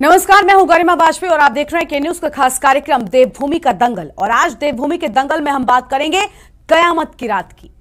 नमस्कार, मैं हूं गरिमा वाजपेयी और आप देख रहे हैं के न्यूज का खास कार्यक्रम देवभूमि का दंगल। और आज देवभूमि के दंगल में हम बात करेंगे कयामत की रात की।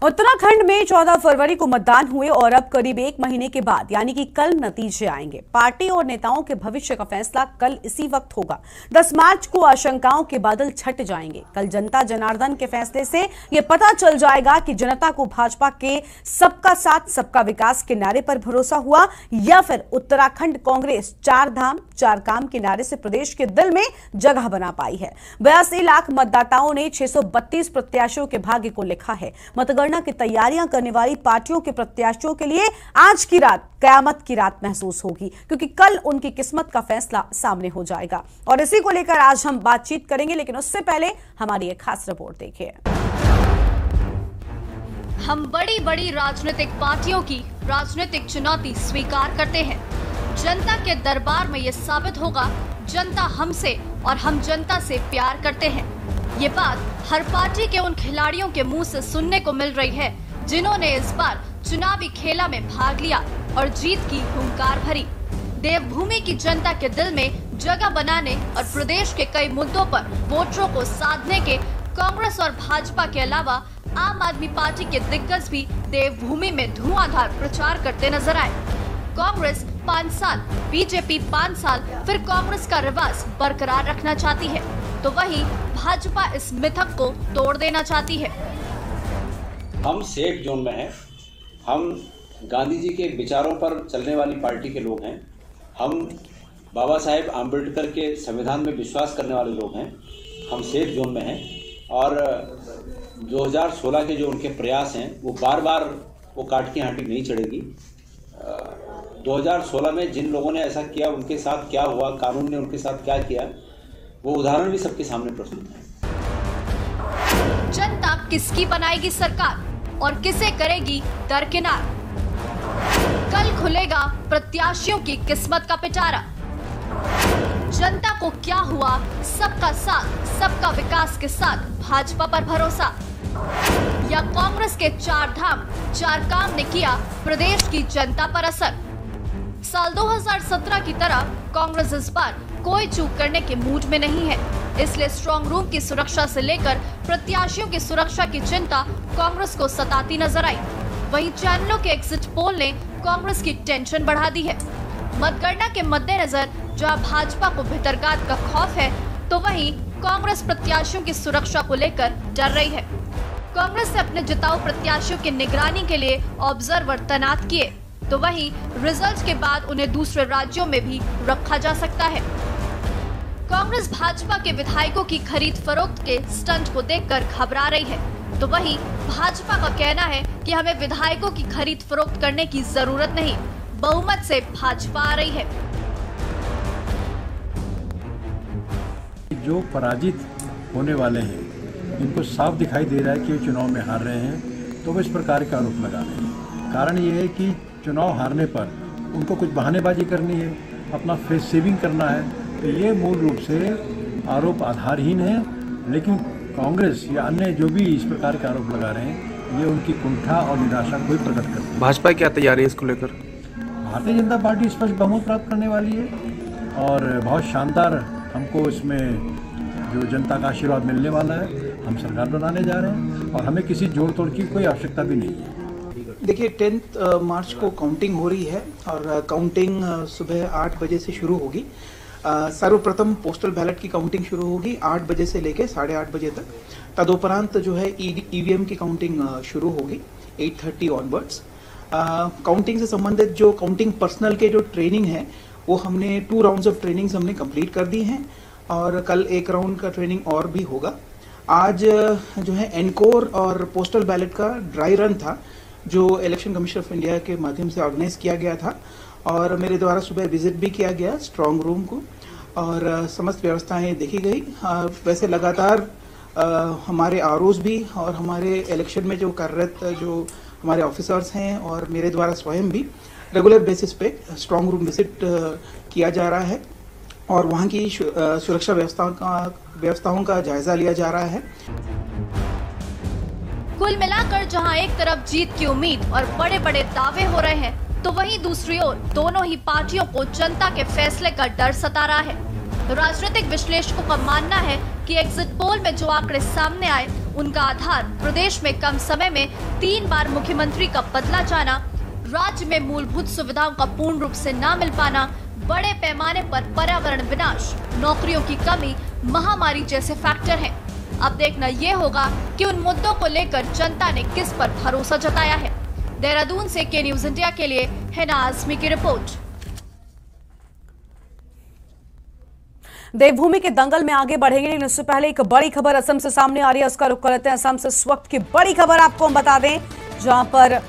उत्तराखंड में 14 फरवरी को मतदान हुए और अब करीब एक महीने के बाद यानी कि कल नतीजे आएंगे। पार्टी और नेताओं के भविष्य का फैसला कल इसी वक्त होगा। 10 मार्च को आशंकाओं के बादल छट जाएंगे। कल जनता जनार्दन के फैसले से यह पता चल जाएगा कि जनता को भाजपा के सबका साथ सबका विकास के नारे पर भरोसा हुआ या फिर उत्तराखंड कांग्रेस 4 धाम 4 काम के नारे से प्रदेश के दिल में जगह बना पाई है। 82 लाख मतदाताओं ने 632 प्रत्याशियों के भाग्य को लिखा है। मतगणना की तैयारियां करने वाली पार्टियों के प्रत्याशियों के लिए आज की रात कयामत की रात महसूस होगी, क्योंकि कल उनकी किस्मत का फैसला सामने हो जाएगा। और इसी को लेकर आज हम बातचीत करेंगे, लेकिन उससे पहले हमारी एक खास रिपोर्ट देखिए। हम बड़ी बड़ी राजनीतिक पार्टियों की राजनीतिक चुनौती स्वीकार करते हैं। जनता के दरबार में यह साबित होगा जनता हमसे और हम जनता से प्यार करते हैं। ये बात हर पार्टी के उन खिलाड़ियों के मुंह से सुनने को मिल रही है जिन्होंने इस बार चुनावी खेला में भाग लिया और जीत की हुंकार भरी। देवभूमि की जनता के दिल में जगह बनाने और प्रदेश के कई मुद्दों पर वोटरों को साधने के कांग्रेस और भाजपा के अलावा आम आदमी पार्टी के दिग्गज भी देवभूमि में धुआंधार प्रचार करते नजर आए। कांग्रेस 5 साल, बीजेपी 5 साल, फिर कांग्रेस का रिवाज बरकरार रखना चाहती है, तो वहीं भाजपा इस मिथक को तोड़ देना चाहती है। हम सेफ जोन में हैं। हम गांधी जी के विचारों पर चलने वाली पार्टी के लोग हैं। हम बाबा साहेब आम्बेडकर के संविधान में विश्वास करने वाले लोग हैं। हम सेफ जोन में हैं और 2016 के जो उनके प्रयास हैं वो बार बार वो काट की हाँटी नहीं चढ़ेगी। 2016 में जिन लोगों ने ऐसा किया उनके साथ क्या हुआ, कानून ने उनके साथ क्या किया, वो उदाहरण भी सबके सामने प्रस्तुत है। जनता किसकी बनाएगी सरकार और किसे करेगी दरकिनार? कल खुलेगा प्रत्याशियों की किस्मत का पिटारा। जनता को क्या हुआ सबका साथ सबका विकास के साथ भाजपा पर भरोसा, या कांग्रेस के 4 धाम 4 काम ने किया प्रदेश की जनता पर असर? साल 2017 की तरह कांग्रेस इस बार कोई चूक करने के मूड में नहीं है, इसलिए स्ट्रांग रूम की सुरक्षा से लेकर प्रत्याशियों की सुरक्षा की चिंता कांग्रेस को सताती नजर आई। वहीं चैनलों के एग्जिट पोल ने कांग्रेस की टेंशन बढ़ा दी है। मतगणना के मद्देनजर जहां भाजपा को भितरगात का खौफ है, तो वहीं कांग्रेस प्रत्याशियों की सुरक्षा को लेकर डर रही है। कांग्रेस ने अपने जिताऊ प्रत्याशियों की निगरानी के लिए ऑब्जर्वर तैनात किए, तो वहीं रिजल्ट के बाद उन्हें दूसरे राज्यों में भी रखा जा सकता है। कांग्रेस भाजपा के विधायकों की खरीद फरोख्त के स्टंट को देखकर घबरा रही है, तो वहीं भाजपा का कहना है कि हमें विधायकों की खरीद फरोख्त करने की जरूरत नहीं, बहुमत से भाजपा आ रही है। जो पराजित होने वाले हैं इनको साफ दिखाई दे रहा है कि वो चुनाव में हार रहे हैं, तो वो इस प्रकार का आरोप लगा रहे हैं। कारण ये है कि चुनाव हारने पर उनको कुछ बहानेबाजी करनी है, अपना फेस सेविंग करना है, तो ये मूल रूप से आरोप आधारहीन है। लेकिन कांग्रेस या अन्य जो भी इस प्रकार के आरोप लगा रहे हैं, ये उनकी कुंठा और निराशा को ही प्रकट करती है। भाजपा क्या तैयारी है इसको लेकर? भारतीय जनता पार्टी स्पष्ट बहुमत प्राप्त करने वाली है और बहुत शानदार हमको इसमें जो जनता का आशीर्वाद मिलने वाला है। हम सरकार बनाने जा रहे हैं और हमें किसी जोड़ तोड़ की कोई आवश्यकता भी नहीं है। देखिए 10 मार्च को काउंटिंग हो रही है और काउंटिंग सुबह 8 बजे से शुरू होगी। सर्वप्रथम पोस्टल बैलेट की काउंटिंग शुरू होगी 8 बजे से लेकर 8:30 बजे तक। तदुपरांत जो है ईवीएम की काउंटिंग शुरू होगी 8:30 ऑनवर्ड्स। काउंटिंग से संबंधित जो काउंटिंग पर्सनल के जो ट्रेनिंग है वो हमने 2 राउंड्स ऑफ ट्रेनिंग हमने कंप्लीट कर दी हैं और कल 1 राउंड का ट्रेनिंग और भी होगा। आज जो है एनकोर और पोस्टल बैलेट का ड्राई रन था जो इलेक्शन कमीशन ऑफ इंडिया के माध्यम से ऑर्गेनाइज किया गया था और मेरे द्वारा सुबह विजिट भी किया गया स्ट्रांग रूम को और समस्त व्यवस्थाएं देखी गई। वैसे लगातार हमारे आरओज भी और हमारे इलेक्शन में जो कार्यरत जो हमारे ऑफिसर्स हैं और मेरे द्वारा स्वयं भी रेगुलर बेसिस पे स्ट्रांग रूम विजिट किया जा रहा है और वहाँ की सुरक्षा व्यवस्थाओं का जायजा लिया जा रहा है। कुल मिलाकर जहां एक तरफ जीत की उम्मीद और बड़े बड़े दावे हो रहे हैं, तो वहीं दूसरी ओर दोनों ही पार्टियों को जनता के फैसले का डर सता रहा है। राजनीतिक विश्लेषकों का मानना है कि एग्जिट पोल में जो आंकड़े सामने आए, उनका आधार प्रदेश में कम समय में 3 बार मुख्यमंत्री का बदला जाना, राज्य में मूलभूत सुविधाओं का पूर्ण रूप से न मिल पाना, बड़े पैमाने पर पर्यावरण विनाश, नौकरियों की कमी, महामारी जैसे फैक्टर हैं। अब देखना ये होगा कि उन मुद्दों को लेकर जनता ने किस पर भरोसा जताया है। देहरादून से के न्यूज इंडिया के लिए हिना आजमी की रिपोर्ट। देवभूमि के दंगल में आगे बढ़ेंगे, लेकिन उससे पहले एक बड़ी खबर असम से सामने आ रही है, उसका रुख करते हैं असम से। इस वक्त की बड़ी खबर आपको हम बता दें, जहां पर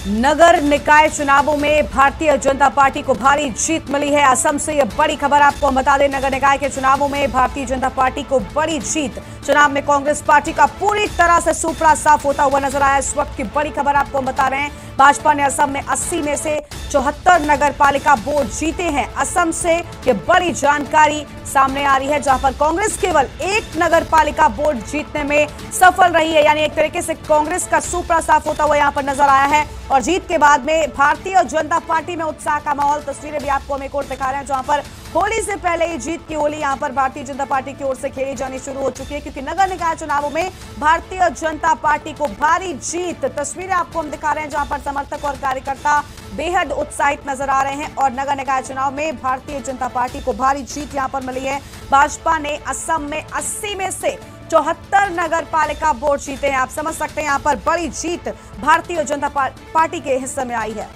नगर निकाय चुनावों में भारतीय जनता पार्टी को भारी जीत मिली है। असम से यह बड़ी खबर आपको हम बता दें, नगर निकाय के चुनावों में भारतीय जनता पार्टी को बड़ी जीत। चुनाव में कांग्रेस पार्टी का पूरी तरह से सुपड़ा साफ होता हुआ नजर आया। इस वक्त की बड़ी खबर आपको हम बता रहे हैं, भाजपा ने असम में 80 में से 74 नगर पालिका बोर्ड जीते हैं। असम से ये बड़ी जानकारी सामने आ रही है, जहां पर कांग्रेस केवल 1 नगर पालिका बोर्ड जीतने में सफल रही है। यानी एक तरीके से कांग्रेस का सुपड़ा साफ होता हुआ यहां पर नजर आया है। और जीत के बाद में भारतीय जनता पार्टी में उत्साह का माहौल। तस्वीरें भी आपको हम एक और दिखा रहे हैं, जहां पर होली से पहले ही जीत की होली यहां पर भारतीय जनता पार्टी की ओर से खेली जानी शुरू हो चुकी है, क्योंकि नगर निकाय चुनावों में भारतीय जनता पार्टी को भारी जीत। तस्वीरें आपको हम दिखा रहे हैं, जहां पर समर्थक और कार्यकर्ता बेहद उत्साहित नजर आ रहे हैं। और नगर निकाय चुनाव में भारतीय जनता पार्टी को भारी जीत यहां पर मिली है। भाजपा ने असम में 80 में से 74 नगर पालिका बोर्ड जीते हैं। आप समझ सकते हैं, यहां पर बड़ी जीत भारतीय जनता पार्टी के हिस्से में आई है।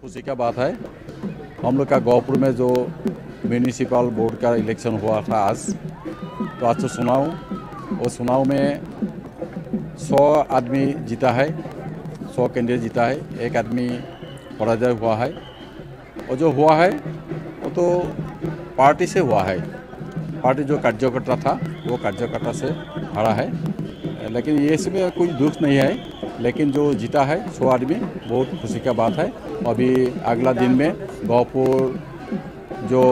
खुशी का बात है, हम लोग का गौपुर में जो म्यूनिसिपल बोर्ड का इलेक्शन हुआ था आज, तो आज तो चुनाव में 100 आदमी जीता है, 100 कैंडिडेट जीता है, 1 आदमी पराजय हुआ है। और जो हुआ है वो तो पार्टी से हुआ है, पार्टी जो कार्यकर्ता था वो कार्यकर्ता से हारा है। लेकिन ये इसमें कोई दुख नहीं है, लेकिन जो जीता है 100 आदमी, बहुत खुशी का बात है। अभी अगला दिन में गौपुर जो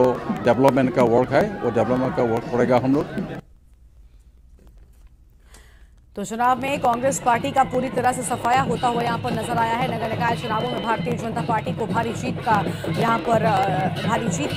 डेवलपमेंट का वर्क है, वो डेवलपमेंट का वर्क करेगा हम लोग। तो चुनाव में कांग्रेस पार्टी का पूरी तरह से सफाया होता हुआ यहां पर नजर आया है। नगर निकाय चुनावों में भारतीय जनता पार्टी को भारी जीत का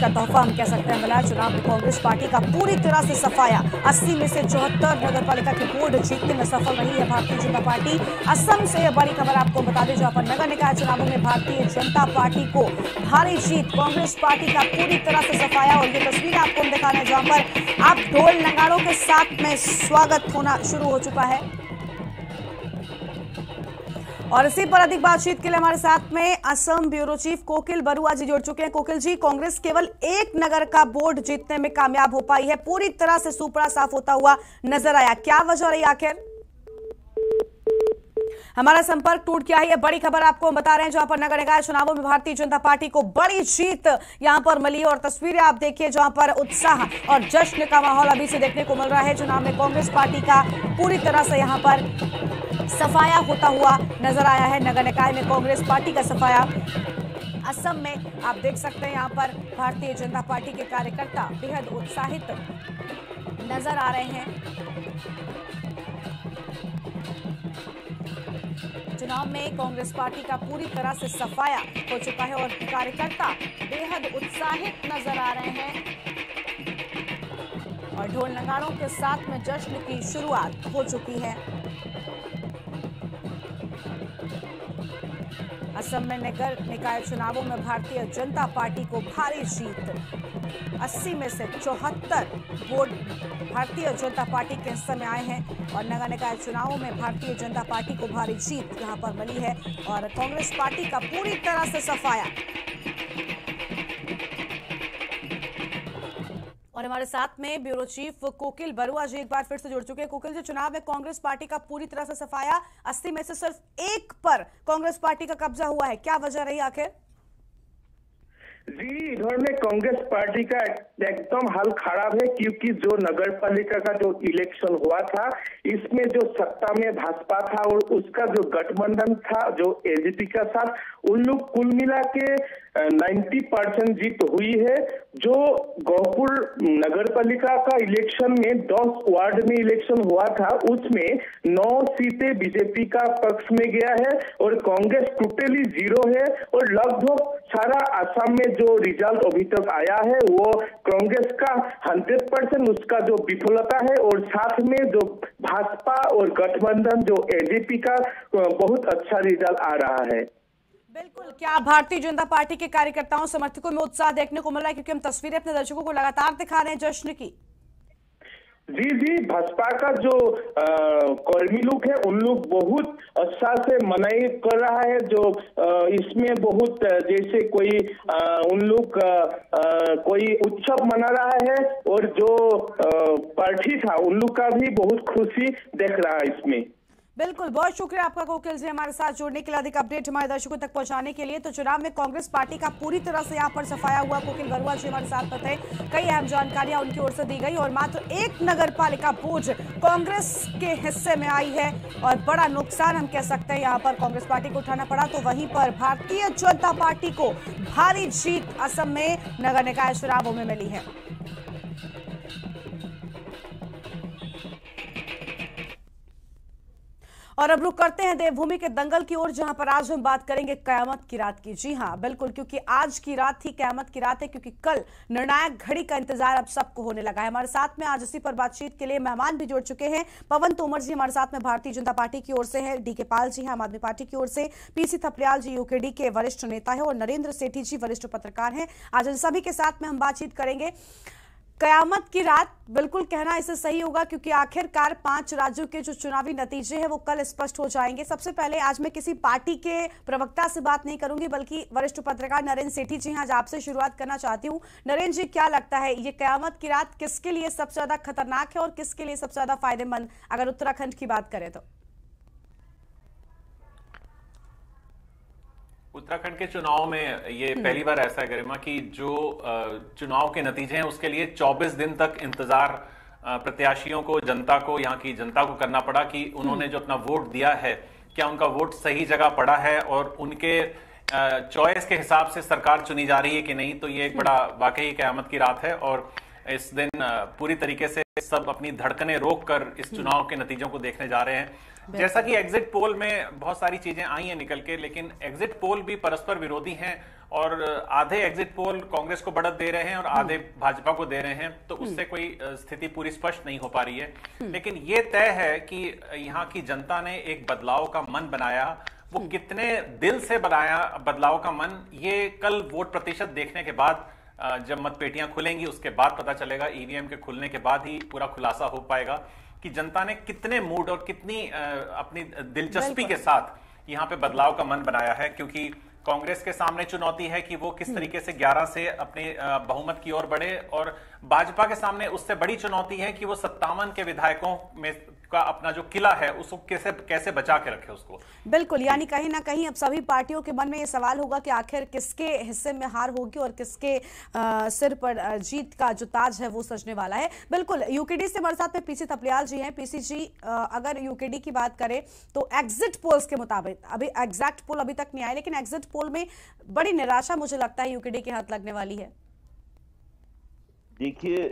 तोहफा हम कह सकते हैं मिला। चुनाव में कांग्रेस पार्टी का पूरी तरह से सफाया, 80 में से 74 नगर पालिका के बोर्ड जीतने में सफल रही है भारतीय जनता पार्टी। असम से यह बड़ी खबर आपको बता दें, जहां पर नगर निकाय चुनावों में भारतीय जनता पार्टी को भारी जीत, कांग्रेस पार्टी का पूरी तरह से सफाया। और ये तस्वीर आपको हम दिखा रहे हैं, जहां पर आप ढोल नगाड़ों के साथ में स्वागत होना शुरू हो चुका है। और इसी पर अधिक बातचीत के लिए हमारे साथ में असम ब्यूरो चीफ कोकिल बरुआ जी जुड़ चुके हैं। कोकिल जी, कांग्रेस केवल 1 नगर का बोर्ड जीतने में कामयाब हो पाई है, पूरी तरह से सुपड़ा साफ होता हुआ नजर आया, क्या वजह रही आखिर? हमारा संपर्क टूट गया है, ये बड़ी खबर आपको हम बता रहे हैं, जहां पर नगर निकाय चुनावों में भारतीय जनता पार्टी को बड़ी जीत यहां पर मिली। और तस्वीरें आप देखिए, जहां पर उत्साह और जश्न का माहौल अभी से देखने को मिल रहा है। चुनाव में कांग्रेस पार्टी का पूरी तरह से यहां पर सफाया होता हुआ नजर आया है। नगर निकाय में कांग्रेस पार्टी का सफाया। असम में आप देख सकते हैं, यहां पर भारतीय जनता पार्टी के कार्यकर्ता बेहद उत्साहित नजर आ रहे हैं। चुनाव में कांग्रेस पार्टी का पूरी तरह से सफाया हो चुका है और कार्यकर्ता बेहद उत्साहित नजर आ रहे हैं। और ढोल नगाड़ों के साथ में जश्न की शुरुआत हो चुकी है। असम में नगर निकाय चुनावों में भारतीय जनता पार्टी को भारी जीत, 80 में से 74 वोट भारतीय जनता पार्टी के हिस्से में आए हैं। और नगर निकाय चुनावों में भारतीय जनता पार्टी को भारी जीत यहां पर मिली है और कांग्रेस पार्टी का पूरी तरह से सफाया। और हमारे साथ में ब्यूरो चीफ कोकिल बरुआ जी एक बार फिर से जुड़ चुके हैं। कोकिल जी, चुनाव में कांग्रेस पार्टी का पूरी तरह से सफाया, 80 में से सिर्फ 1 पर कांग्रेस पार्टी का कब्जा हुआ है, क्या वजह रही आखिर? जी, इधर में कांग्रेस पार्टी का एकदम हाल खराब है, क्योंकि जो नगर पालिका का जो इलेक्शन हुआ था, इसमें जो सत्ता में भाजपा था और उसका जो गठबंधन था जो एजेपी का साथ, उन लोग कुल मिला के 90% जीत हुई है। जो गोहपुर नगर पालिका का इलेक्शन में 10 वार्ड में इलेक्शन हुआ था, उसमें 9 सीटें बीजेपी का पक्ष में गया है और कांग्रेस टोटली 0 है। और लगभग सारा असम में जो रिजल्ट अभी तक आया है वो कांग्रेस का 100% उसका जो विफलता है, और साथ में जो भाजपा और गठबंधन जो एजेपी का बहुत अच्छा रिजल्ट आ रहा है। बिल्कुल, क्या भारतीय जनता पार्टी के कार्यकर्ताओं समर्थकों में उत्साह देखने को मिल रहा है? क्योंकि हम तस्वीरें अपने दर्शकों को लगातार दिखा रहे हैं जश्न की। जी, भाजपा का जो कर्मी लोग है, उन लोग बहुत अच्छा से मनाई कर रहा है। जो इसमें बहुत जैसे कोई उन लोग कोई उत्सव मना रहा है, और जो पार्टी था उन लोग का भी बहुत खुशी देख रहा है इसमें। बिल्कुल, बहुत शुक्रिया आपका कोकिल जी हमारे साथ जुड़ने के लिए, अधिक अपडेट हमारे दर्शकों तक पहुंचाने के लिए। तो चुनाव में कांग्रेस पार्टी का पूरी तरह से यहाँ पर सफाया हुआ। कोकिल बरुआ जी हमारे साथ बताए, कई अहम जानकारियां उनकी ओर से दी गई और मात्र एक नगर पालिका बोझ कांग्रेस के हिस्से में आई है और बड़ा नुकसान हम कह सकते हैं यहाँ पर कांग्रेस पार्टी को उठाना पड़ा। तो वहीं पर भारतीय जनता पार्टी को भारी जीत असम में नगर निकाय चुनावों में मिली है। और अब रुक करते हैं देवभूमि के दंगल की ओर, जहां पर आज हम बात करेंगे कयामत की रात की। जी हां, बिल्कुल, क्योंकि आज की रात ही कयामत की रात है, क्योंकि कल निर्णायक घड़ी का इंतजार अब सबको होने लगा है। हमारे साथ में आज इसी पर बातचीत के लिए मेहमान भी जुड़ चुके हैं। पवन तोमर जी हमारे साथ में भारतीय जनता पार्टी की ओर से है, डीके पाल जी आम आदमी पार्टी की ओर से, पीसी थपलियाल जी यूकेडी के वरिष्ठ नेता है और नरेंद्र सेठी जी वरिष्ठ पत्रकार हैं। आज इन सभी के साथ में हम बातचीत करेंगे। कयामत की रात बिल्कुल कहना इसे सही होगा, क्योंकि आखिरकार 5 राज्यों के जो चुनावी नतीजे हैं वो कल स्पष्ट हो जाएंगे। सबसे पहले आज मैं किसी पार्टी के प्रवक्ता से बात नहीं करूंगी, बल्कि वरिष्ठ पत्रकार नरेंद्र सेठी जी आज आपसे शुरुआत करना चाहती हूं। नरेंद्र जी, क्या लगता है ये कयामत की रात किसके लिए सबसे ज्यादा खतरनाक है और किसके लिए सबसे ज्यादा फायदेमंद, अगर उत्तराखंड की बात करें तो? उत्तराखंड के चुनाव में ये पहली बार ऐसा है गरिमा कि जो चुनाव के नतीजे हैं उसके लिए 24 दिन तक इंतजार प्रत्याशियों को, जनता को, यहाँ की जनता को करना पड़ा कि उन्होंने जो अपना वोट दिया है क्या उनका वोट सही जगह पड़ा है और उनके चॉइस के हिसाब से सरकार चुनी जा रही है कि नहीं। तो ये एक बड़ा वाकई कयामत की रात है और इस दिन पूरी तरीके से सब अपनी धड़कनें रोक कर इस चुनाव के नतीजों को देखने जा रहे हैं। जैसा कि एग्जिट पोल में बहुत सारी चीजें आई हैं निकल के, लेकिन एग्जिट पोल भी परस्पर विरोधी हैं और आधे एग्जिट पोल कांग्रेस को बढ़त दे रहे हैं और आधे भाजपा को दे रहे हैं। तो उससे कोई स्थिति पूरी स्पष्ट नहीं हो पा रही है। लेकिन ये तय है कि यहाँ की जनता ने एक बदलाव का मन बनाया। वो कितने दिल से बनाया बदलाव का मन, ये कल वोट प्रतिशत देखने के बाद, जब मतपेटियां खुलेंगी उसके बाद पता चलेगा। ईवीएम के खुलने के बाद ही पूरा खुलासा हो पाएगा कि जनता ने कितने मूड और कितनी अपनी दिलचस्पी के साथ यहाँ पे बदलाव का मन बनाया है। क्योंकि कांग्रेस के सामने चुनौती है कि वो किस तरीके से 11 से अपने बहुमत की ओर बढ़े, और भाजपा के सामने उससे बड़ी चुनौती है कि वो 57 के विधायकों में का अपना जो किला है उसको कैसे बचा के रखे उसको। बिल्कुल, यानी कहीं ना कहीं अब सभी पार्टियों के मन में ये सवाल होगा कि आखिर किसके हिस्से में हार होगी और किसके सिर पर जीत का जो ताज है वो सजने वाला है। बिल्कुल, यूकेडी से हमारे साथ में पीसी थपलियाल जी हैं। पीसी जी, अगर यूकेडी की बात करें तो एग्जिट पोल्स के मुताबिक, अभी एग्जैक्ट पोल अभी तक नहीं आए, लेकिन एग्जिट पोल में बड़ी निराशा मुझे लगता है यूकेडी के हाथ लगने वाली है। देखिए,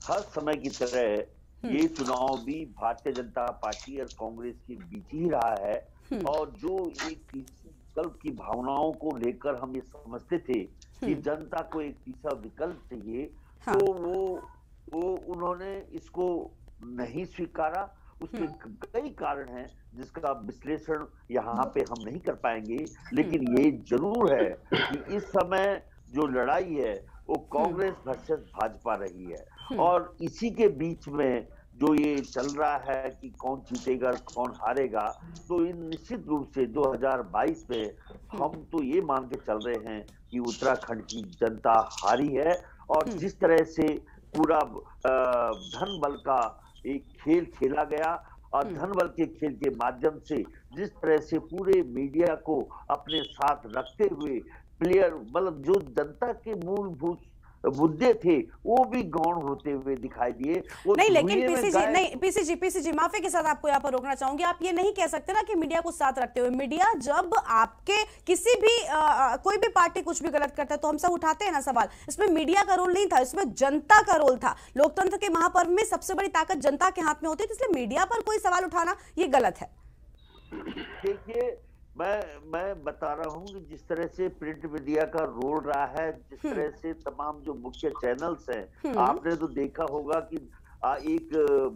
हर समय की तरह ये चुनाव भी भारतीय जनता पार्टी और कांग्रेस के बीच ही रहा है। और जो एक विकल्प की भावनाओं को लेकर हम ये समझते थे कि जनता को एक तीसरा विकल्प चाहिए, तो वो उन्होंने इसको नहीं स्वीकारा। उसके कई कारण हैं जिसका विश्लेषण यहाँ पे हम नहीं कर पाएंगे, लेकिन ये जरूर है कि इस समय जो लड़ाई है वो कांग्रेस वर्सेस भाजपा रही है। और इसी के बीच में जो ये चल रहा है कि कौन जीतेगा कौन हारेगा, तो इन निश्चित रूप से 2022 में हम तो ये मान के चल रहे हैं कि उत्तराखंड की जनता हारी है। और जिस तरह से पूरा धन बल का एक खेल खेला गया और धन बल के खेल के माध्यम से जिस तरह से पूरे मीडिया को अपने साथ रखते हुए प्लेयर, मतलब जो जनता के मूलभूत मुद्दे थे वो भी गौण होते हुए दिखाई दिए। नहीं, लेकिन पीसीजी माफी के साथ आपको यहाँ पर रोकना चाहूंगी। आप ये नहीं कह सकते ना कि मीडिया को साथ रखते हुए, मीडिया जब आपके किसी भी कोई भी पार्टी कुछ भी गलत करता है तो हम सब उठाते हैं ना सवाल। इसमें मीडिया का रोल नहीं था, इसमें जनता का रोल था। लोकतंत्र के महापर्व में सबसे बड़ी ताकत जनता के हाथ में होती है, इसलिए मीडिया पर कोई सवाल उठाना ये गलत है। देखिए, मैं बता रहा हूँ कि जिस तरह से प्रिंट मीडिया का रोल रहा है, जिस तरह से तमाम जो मुख्य चैनल्स हैं, आपने तो देखा होगा कि एक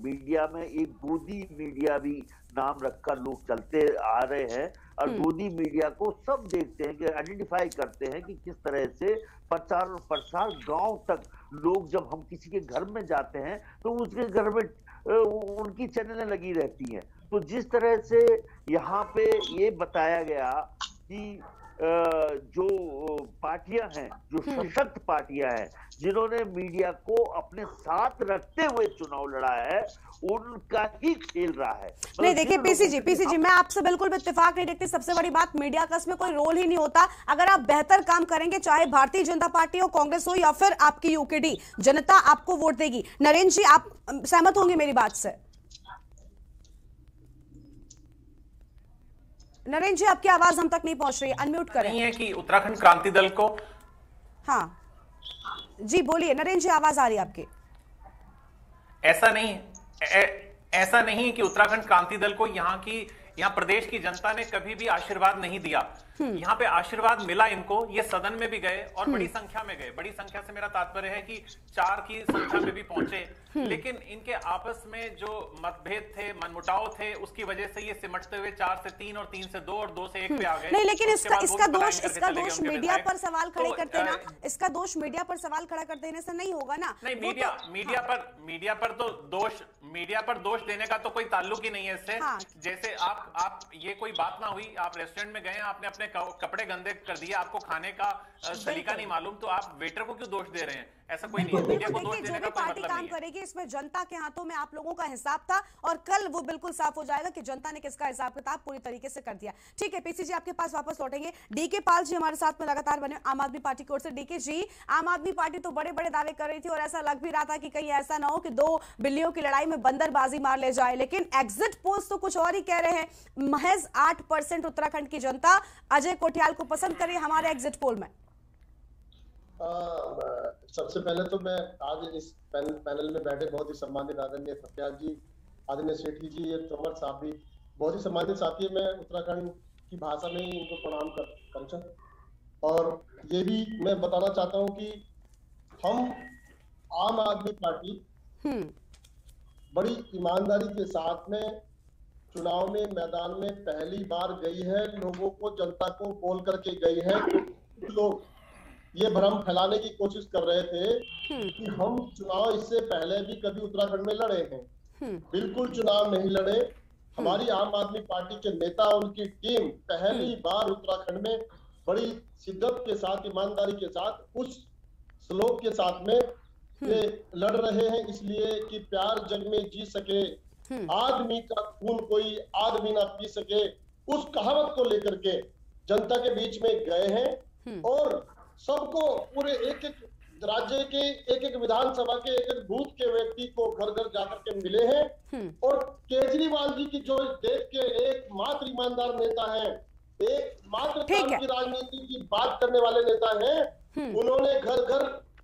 मीडिया में एक गोदी मीडिया भी नाम रखकर लोग चलते आ रहे हैं, और गोदी मीडिया को सब देखते हैं कि आइडेंटिफाई करते हैं कि किस तरह से प्रचार और प्रसार गांव तक लोग, जब हम किसी के घर में जाते हैं तो उसके घर में उनकी चैनलें लगी रहती हैं। तो जिस तरह से यहाँ पे ये बताया गया कि जो पार्टियां हैं, जो सशक्त पार्टियां हैं, जिन्होंने मीडिया को अपने साथ रखते हुए चुनाव लड़ा है, उनका ही खेल रहा है। नहीं, देखिए पीसीजी मैं आपसे बिल्कुल भी इत्तेफाक नहीं रखती। सबसे बड़ी बात, मीडिया का इसमें कोई रोल ही नहीं होता। अगर आप बेहतर काम करेंगे, चाहे भारतीय जनता पार्टी हो, कांग्रेस हो, या फिर आपकी यूकेडी, जनता आपको वोट देगी। नरेंद्र जी, आप सहमत होंगे मेरी बात से? नरेंद्र जी, आपकी आवाज हम तक नहीं पहुंच रही है, अनम्यूट करें। नहीं है कि उत्तराखंड क्रांति दल को, हाँ जी बोलिए नरेंद्र जी, आवाज आ रही है आपकी। ऐसा नहीं कि उत्तराखंड क्रांति दल को यहाँ प्रदेश की जनता ने कभी भी आशीर्वाद नहीं दिया। यहाँ पे आशीर्वाद मिला इनको, ये सदन में भी गए और बड़ी संख्या में गए। बड़ी संख्या से मेरा तात्पर्य है कि 4 की संख्या में भी पहुंचे, लेकिन इनके आपस में जो मतभेद थे, मनमुटाव थे, उसकी वजह से ये सिमटते हुए 4 से 3 और 3 से 2 और 2 से 1 पे आ गए। नहीं, लेकिन इसका दोष मीडिया पर सवाल खड़े करते ना, इसका दोष मीडिया पर सवाल खड़ा कर देने से नहीं होगा ना। नहीं, मीडिया पर दोष देने का तो कोई ताल्लुक ही नहीं है इससे। जैसे आप ये कोई बात ना हुई, आप रेस्टोरेंट में गए, आपने अपने कपड़े गंदे कर दिए, आपको खाने का सलीका नहीं मालूम, तो आप वेटर को क्यों दोष दे रहे हैं? ऐसा कोई नहीं है। मीडिया को दोष देने का कोई मतलब नहीं है। करेगी, इसमें जनता के हाथों में आप लोगों का हिसाब था, और कल वो बिल्कुल साफ हो जाएगा कि जनता ने किसका हिसाब किताब पूरी तरीके से कर दिया। ठीक है पीसीजी, आपके पास वापस लौटेंगे। डीके पाल जी हमारे साथ में लगातार बने आम आदमी पार्टी की ओर से। डीके जी, आम आदमी पार्टी तो बड़े बड़े दावे कर रही थी, और ऐसा लग भी रहा था कि कहीं ऐसा ना हो कि 2 बिल्लियों की लड़ाई में बंदरबाजी मार ले जाए, लेकिन एग्जिट पोल्स तो कुछ और ही कह रहे हैं। महज 8% उत्तराखंड की जनता अजय कोठियाल को पसंद करे हमारे एग्जिट पोल में। सबसे पहले तो मैं आज इस पैनल में बैठे बहुत ही सम्मानित आदरणीय सत्याल जी, आदरणीय सेठी जी, ये तोमर साहब भी बहुत ही सम्मानित साथी है। मैं उत्तराखंड की भाषा में ही इनको प्रणाम करता हूं। और ये भी मैं बताना चाहता हूं कि हम आम आदमी पार्टी बड़ी ईमानदारी के साथ में चुनाव में मैदान में पहली बार गई है, लोगों को, जनता को बोल करके गई है। कुछ लोग ये भ्रम फैलाने की कोशिश कर रहे थे कि हम चुनाव इससे पहले भी कभी उत्तराखंड में लड़े हैं। बिल्कुल चुनाव नहीं लड़े। हमारी आम आदमी पार्टी के नेता और उनकी टीम पहली बार उत्तराखंड में बड़ी शिद्दत के साथ, ईमानदारी के साथ, उस श्लोक के साथ में ये लड़ रहे हैं, इसलिए कि प्यार जग में जी सके, आदमी का खून कोई आदमी ना पी सके, उस कहावत को लेकर के जनता के बीच में गए हैं। और सबको, पूरे एक एक राज्य के एक एक विधानसभा के एक एक बूथ के व्यक्ति को घर घर जाकर के मिले हैं। और केजरीवाल जी की जो देश के एकमात्र ईमानदार नेता हैं, एकमात्र काम की राजनीति की बात करने वाले नेता हैं, उन्होंने घर घर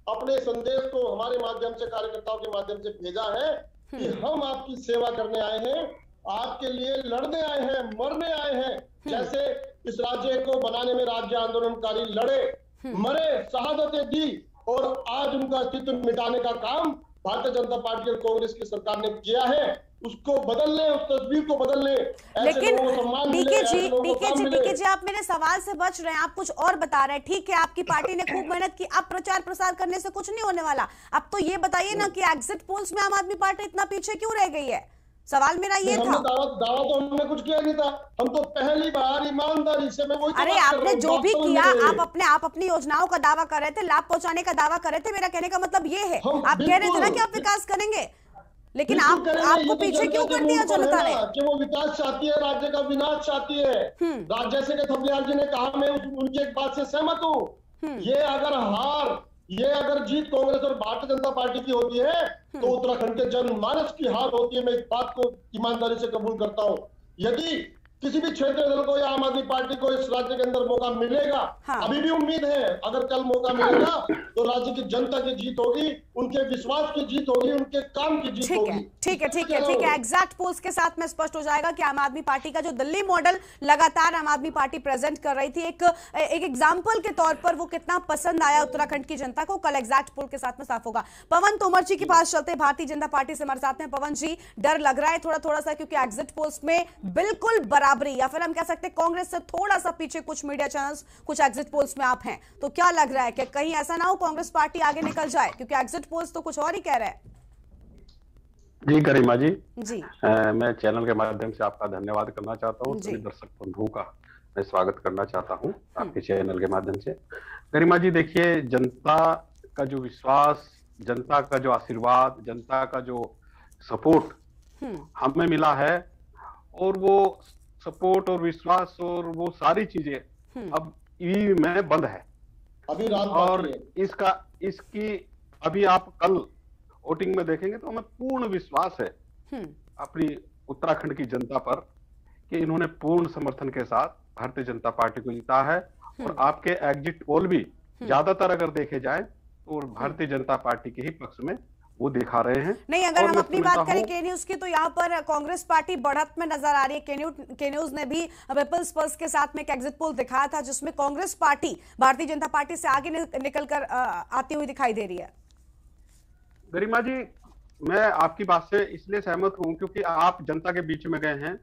अपने संदेश को हमारे माध्यम से, कार्यकर्ताओं के माध्यम से भेजा है कि हम आपकी सेवा करने आए हैं, आपके लिए लड़ने आए हैं, मरने आए हैं। जैसे इस राज्य को बनाने में राज्य आंदोलनकारी लड़े, मरे, शहादतें दी, और आज उनका अस्तित्व मिटाने का काम भारतीय जनता पार्टी और कांग्रेस की सरकार ने किया है। उसको बदल ले, उस तस्वीर को बदल ले। लेकिन डीके जी, आप मेरे सवाल से बच रहे हैं, आप कुछ और बता रहे हैं। ठीक है, आपकी पार्टी ने खूब मेहनत की, अब प्रचार प्रसार करने से कुछ नहीं होने वाला। अब तो ये बताइए ना कि एग्जिट पोल्स में आम आदमी पार्टी इतना पीछे क्यों रह गई है? सवाल मेरा ये था। दावा तो हमने कुछ किया नहीं था, हम तो पहली बार ईमानदारी से, मैं वही अरे आपने जो भी किया, आप अपनी योजनाओं का दावा कर रहे थे, लाभ पहुंचाने का दावा कर रहे थे। मेरा कहने का मतलब ये है, आप कह रहे थे ना कि आप विकास करेंगे। लेकिन आपको पीछे क्यों कर दिया जनता ने? कि वो विकास चाहती है, राज्य का विनाश चाहती है। जैसे कि थपलियाल जी ने कहा, मैं उनकी एक बात से सहमत हूँ। ये अगर जीत कांग्रेस और भारतीय जनता पार्टी की होती है तो उत्तराखंड के जनमानस की हार होती है। मैं इस बात को ईमानदारी से कबूल करता हूँ। यदि किसी भी क्षेत्रीय दल को या आम आदमी पार्टी को इस राज्य के अंदर मौका मिलेगा, अभी भी उम्मीद है, अगर कल मौका मिलेगा तो राज्य की जनता की जीत होगी, उनके विश्वास की जीत होगी, उनके काम की जीत होगी। ठीक है। एग्जैक्ट पोल्स के साथ में स्पष्ट हो जाएगा कि आम आदमी पार्टी का जो दिल्ली मॉडल लगातार आम आदमी पार्टी प्रेजेंट कर रही थी, एक एग्जाम्पल के तौर पर वो कितना पसंद आया उत्तराखंड की जनता को, कल एग्जैक्ट पोल के साथ में साफ होगा। पवन तोमर जी के पास चलते, भारतीय जनता पार्टी से हमारे साथ में। पवन जी, डर लग रहा है थोड़ा सा, क्योंकि एग्जिट पोल्स में बिल्कुल बराबरी, या फिर हम कह सकते हैं कांग्रेस से थोड़ा सा पीछे कुछ मीडिया चैनल्स, कुछ एग्जिट पोल्स में आप हैं, तो क्या लग रहा है कि कहीं ऐसा ना हो कांग्रेस पार्टी आगे निकल जाए, क्योंकि एग्जिट पोल्स तो कुछ और ही कह रहे हैं। जी गरिमा जी, मैं चैनल के माध्यम से आपका धन्यवाद करना चाहता हूँ। सभी दर्शक बंधुओं का मैं स्वागत करना चाहता हूँ आपके चैनल के माध्यम से। गरिमा जी, देखिए, जनता का जो विश्वास, जनता का जो आशीर्वाद, जनता का जो सपोर्ट हमें मिला है, और वो सपोर्ट और विश्वास और वो सारी चीजें अब ईवीएम में बंद है अभी रात, और इसकी अभी आप कल वोटिंग में देखेंगे तो हमें पूर्ण विश्वास है अपनी उत्तराखंड की जनता पर कि इन्होंने पूर्ण समर्थन के साथ भारतीय जनता पार्टी को जीता है। और आपके एग्जिट पोल भी ज्यादातर अगर देखे जाए तो भारतीय जनता पार्टी के ही पक्ष में वो दिखा रहे हैं। नहीं, अगर हम अपनी बात करें के न्यूज की, तो यहाँ पर कांग्रेस पार्टी बढ़त में नजर आ रही है। के न्यूज ने भी पीपल्स पल्स के साथ में एक एग्जिट पोल दिखाया था जिसमें कांग्रेस पार्टी भारतीय जनता पार्टी से आगे निकलकर आती हुई दिखाई दे रही है। गरिमा जी, मैं आपकी बात से इसलिए सहमत हूं क्योंकि आप जनता के बीच में गए हैं,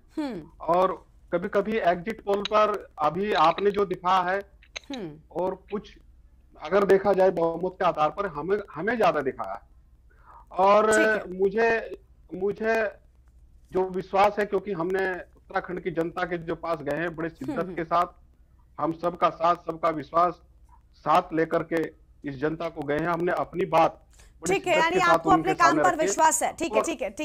और कभी कभी एग्जिट पोल पर अभी आपने जो दिखाया है और कुछ अगर देखा जाए बहुमत के आधार पर हमें ज्यादा दिखाया है। और मुझे जो विश्वास है, क्योंकि हमने उत्तराखंड की जनता के जो पास गए हैं बड़े शिद्दत के साथ, हम सबका साथ, सबका विश्वास साथ लेकर के इस जनता को गए हैं। हमने अपनी बात, ठीक है, यानी आपको अपने काम पर विश्वास है। ठीक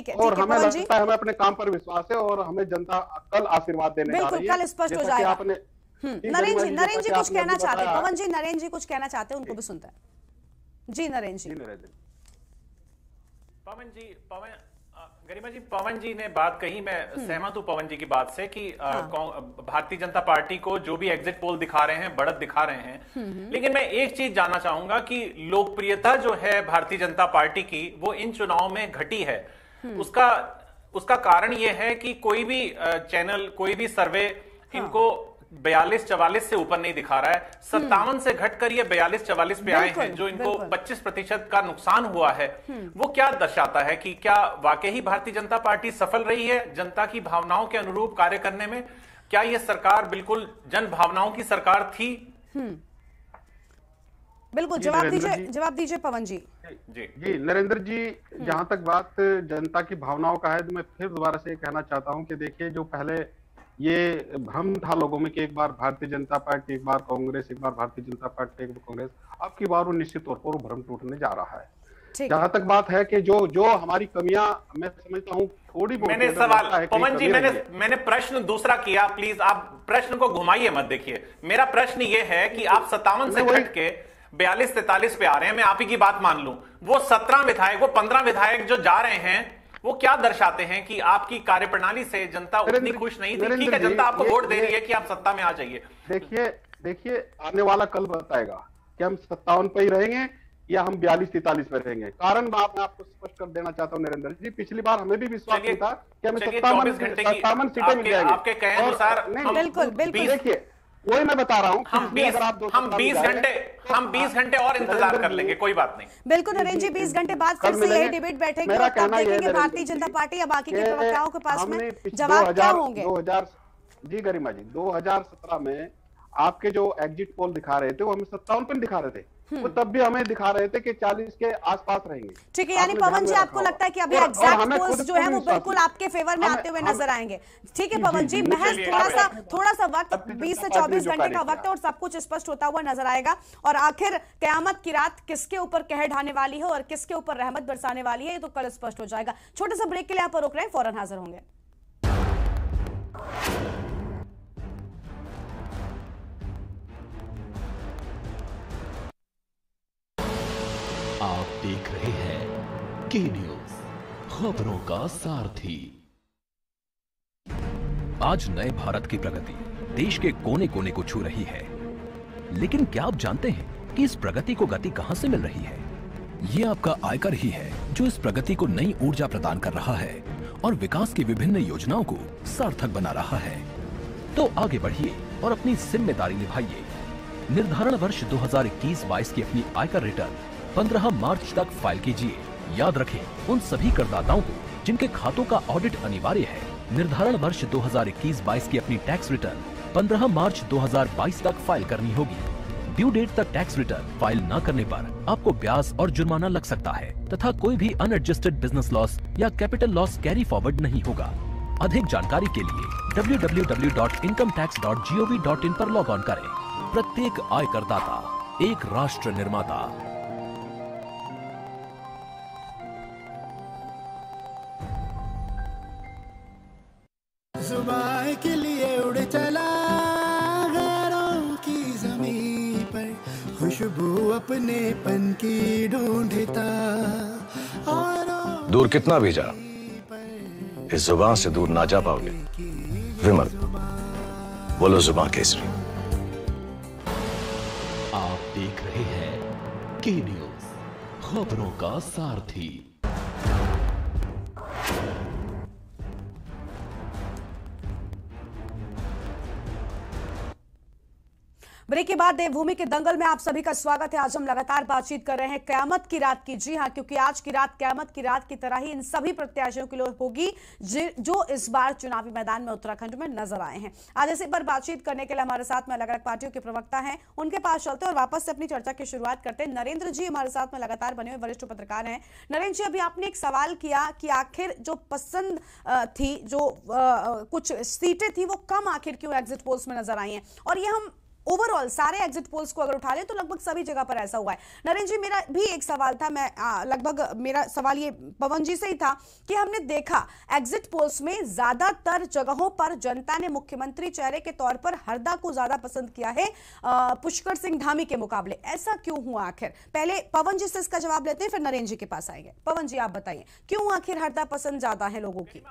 है। और हमें लगता है हमें अपने काम पर विश्वास है, और हमें जनता कल आशीर्वाद देने जा रही है। कल स्पष्ट हो जाएगा। नरेंद्र जी कुछ कहना चाहते हैं। पवन जी, नरेंद्र जी कुछ कहना चाहते हैं, उनको भी सुनते हैं। जी नरेंद्र जी। गरिमा जी, पवन जी ने बात कही, मैं सहमत हूं पवन जी की बात से कि भारतीय जनता पार्टी को जो भी एग्जिट पोल दिखा रहे हैं, बढ़त दिखा रहे हैं, लेकिन मैं एक चीज जानना चाहूंगा कि लोकप्रियता जो है भारतीय जनता पार्टी की, वो इन चुनाव में घटी है। उसका कारण यह है कि कोई भी चैनल, कोई भी सर्वे इनको 42-44 से ऊपर नहीं दिखा रहा है। 57 से घटकर ये 42-44 पे आए हैं, जो इनको 25% का नुकसान हुआ है। वो क्या दर्शाता है कि क्या वाकई ही भारतीय जनता पार्टी सफल रही है जनता की भावनाओं के अनुरूप कार्य करने में? क्या ये सरकार बिल्कुल जन भावनाओं की सरकार थी? बिल्कुल, जवाब दीजिए पवन जी। जी नरेंद्र जी, जहां तक बात जनता की भावनाओं का है, तो मैं फिर दोबारा से कहना चाहता हूं कि देखिए, जो पहले ये भ्रम था लोगों में कि एक बार भारतीय जनता पार्टी, एक बार कांग्रेस, एक बार भारतीय जनता पार्टी, एक बार कांग्रेस, अब की बार वो निश्चित तौर पर वो भ्रम टूटने जा रहा है। जहां तक बात है कि जो हमारी कमियां, मैं समझता हूं थोड़ी बहुत, मैंने सवाल पवन जी, मैंने प्रश्न दूसरा किया। प्लीज आप प्रश्न को घुमाइए मत। देखिए, मेरा प्रश्न ये है कि आप 57 से घट के 42-43 पे आ रहे हैं। मैं आप ही की बात मान लूं, वो 17 विधायक, वो 15 विधायक जो जा रहे हैं, वो क्या दर्शाते हैं कि आपकी कार्यप्रणाली से जनता उतनी खुश नहीं थी? ठीक है, जनता आपको वोट दे रही है कि आप सत्ता में आ जाइए। देखिए आने वाला कल बताएगा कि हम 57 पे ही रहेंगे या हम 42-43 पे रहेंगे। कारण मैं आपको स्पष्ट कर देना चाहता हूँ नरेंद्र जी, पिछली बार हमें भी विश्वास नहीं था कि हमें 57 सीटें मिल जाएंगी। आपके कहे अनुसार बिल्कुल। देखिए, वही मैं बता रहा हूँ, हम 20 घंटे और इंतजार कर लेंगे, कोई बात नहीं। बिल्कुल नरेंद्र जी, 20 घंटे बाद फिर से यही डिबेट बैठेगी और तब देखेंगे भारतीय जनता पार्टी या बाकी के प्रवक्ताओं के पास में जवाब क्या होंगे। जी गरिमा जी, 2017 में आपके जो एग्जिट पोल दिखा रहे थे वो हमें 57 पे दिखा रहे थे, वो तब भी हमें दिखा रहे थे कि 40 के आसपास रहेंगे। ठीक है, यानी पवन जी आपको लगता है कि अभी एग्जैक्ट पोल्स जो है वो बिल्कुल आपके फेवर में आते हुए नजर आएंगे। ठीक है पवन जी, महज थोड़ा सा वक्त, 20 से 24 घंटे का वक्त है और सब कुछ स्पष्ट होता हुआ नजर आएगा। और आखिर कयामत की रात किसके ऊपर कहर ढाने वाली है और किसके ऊपर रहमत बरसाने वाली है, ये तो कल स्पष्ट हो जाएगा। छोटे सा ब्रेक के लिए यहाँ पर रुक रहे हैं, फौरन हाजिर होंगे। आप देख रहे हैं के न्यूज, खबरों का सारथी। आज नए भारत की प्रगति देश के कोने कोने को छू रही है, लेकिन क्या आप जानते हैं कि इस प्रगति को गति कहां से मिल रही है? ये आपका आयकर ही है जो इस प्रगति को नई ऊर्जा प्रदान कर रहा है और विकास की विभिन्न योजनाओं को सार्थक बना रहा है। तो आगे बढ़िए और अपनी जिम्मेदारी निभाइए। निर्धारण वर्ष 2021-22 की अपनी आयकर रिटर्न 15 मार्च तक फाइल कीजिए। याद रखें, उन सभी करदाताओं को जिनके खातों का ऑडिट अनिवार्य है, निर्धारण वर्ष 2021-22 की अपनी टैक्स रिटर्न 15 मार्च 2022 तक फाइल करनी होगी। ड्यू डेट तक टैक्स रिटर्न फाइल न करने पर आपको ब्याज और जुर्माना लग सकता है तथा कोई भी अनएडजस्टेड बिजनेस लॉस या कैपिटल लॉस कैरी फॉरवर्ड नहीं होगा। अधिक जानकारी के लिए www.incometax.gov.in पर लॉग ऑन करें। प्रत्येक आयकरदाता एक राष्ट्र निर्माता। जुबान के लिए उड़ चला गैरों की ज़मीं पर, खुशबू अपने पन की ढूंढता। दूर कितना भी जा, इस जुबान से दूर ना जा पाओगे। विमल, बोलो जुबान केसरी। आप देख रहे हैं के न्यूज, खबरों का सारथी। ब्रेक के बाद देवभूमि के दंगल में आप सभी का स्वागत है। आज हम लगातार बातचीत कर रहे हैं कयामत की रात की। जी हां, क्योंकि आज की रात कयामत की रात की तरह ही इन सभी प्रत्याशियों के लिए होगी जो इस बार चुनावी मैदान में उत्तराखंड में नजर आए हैं। आज इसी पर बातचीत करने के लिए हमारे साथ में अलग अलग पार्टियों के प्रवक्ता हैं, उनके पास चलते और वापस से अपनी चर्चा की शुरुआत करते हैं। नरेंद्र जी हमारे साथ में लगातार बने हुए वरिष्ठ पत्रकार हैं। नरेंद्र जी, अभी आपने एक सवाल किया कि आखिर जो पसंद थी, जो कुछ सीटें थी, वो कम आखिर क्यों एग्जिट पोल्स में नजर आई हैं? और ये हम ओवरऑल सारे एग्जिट पोल्स को अगर उठा लें तो लगभग सभी जगह पर ऐसा हुआ है। नरेंद्र जी, मेरा भी एक सवाल था, लगभग मेरा सवाल ये पवन जी से ही था कि हमने देखा एग्जिट पोल्स में ज्यादातर जगहों पर जनता ने मुख्यमंत्री चेहरे के तौर पर हरदा को ज्यादा पसंद किया है पुष्कर सिंह धामी के मुकाबले। ऐसा क्यों हुआ आखिर? पहले पवन जी से इसका जवाब लेते हैं, फिर नरेंद्र जी के पास आएंगे। पवन जी, आप बताइए क्यों आखिर हरदा पसंद ज्यादा है लोगों की?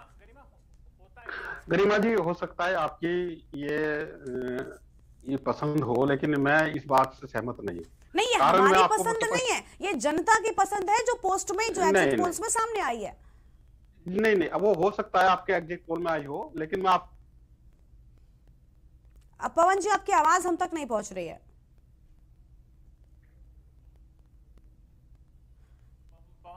गरिमा जी, हो सकता है आपकी ये पसंद हो, लेकिन मैं इस बात से सहमत नहीं। ये हमारी पसंद नहीं है, ये जनता की पसंद है जो पोस्ट में, जो एग्जिट पोल्स में सामने आई है। नहीं, अब वो हो सकता है आपके एग्जिट पोल में आई हो, लेकिन मैं पवन जी, आपकी आवाज हम तक नहीं पहुंच रही है।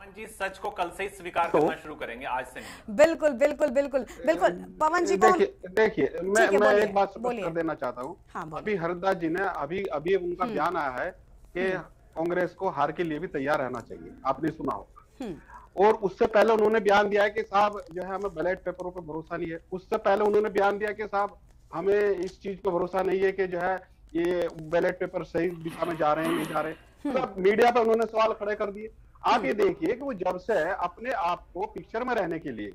जी, सच को कल से ही स्वीकार करना शुरू करेंगे, आज से नहीं। बिल्कुल बिल्कुल बिल्कुल बिल्कुल। पवन जी, देखिए मैं एक बात स्पष्ट कर देना चाहता हूँ। अभी हरदा जी ने अभी उनका बयान आया है कि कांग्रेस को हार के लिए भी तैयार रहना चाहिए, आपने सुना होगा। और उससे पहले उन्होंने बयान दिया है कि साहब जो है हमें बैलेट पेपरों पर भरोसा नहीं है। उससे पहले उन्होंने बयान दिया कि साहब हमें इस चीज पर भरोसा नहीं है कि जो है ये बैलेट पेपर सही दिशा में जा रहे हैं, नहीं जा रहे। तो मीडिया पर उन्होंने सवाल खड़े कर दिए। आप ये देखिए कि वो जब से अपने आप को पिक्चर में रहने के लिए,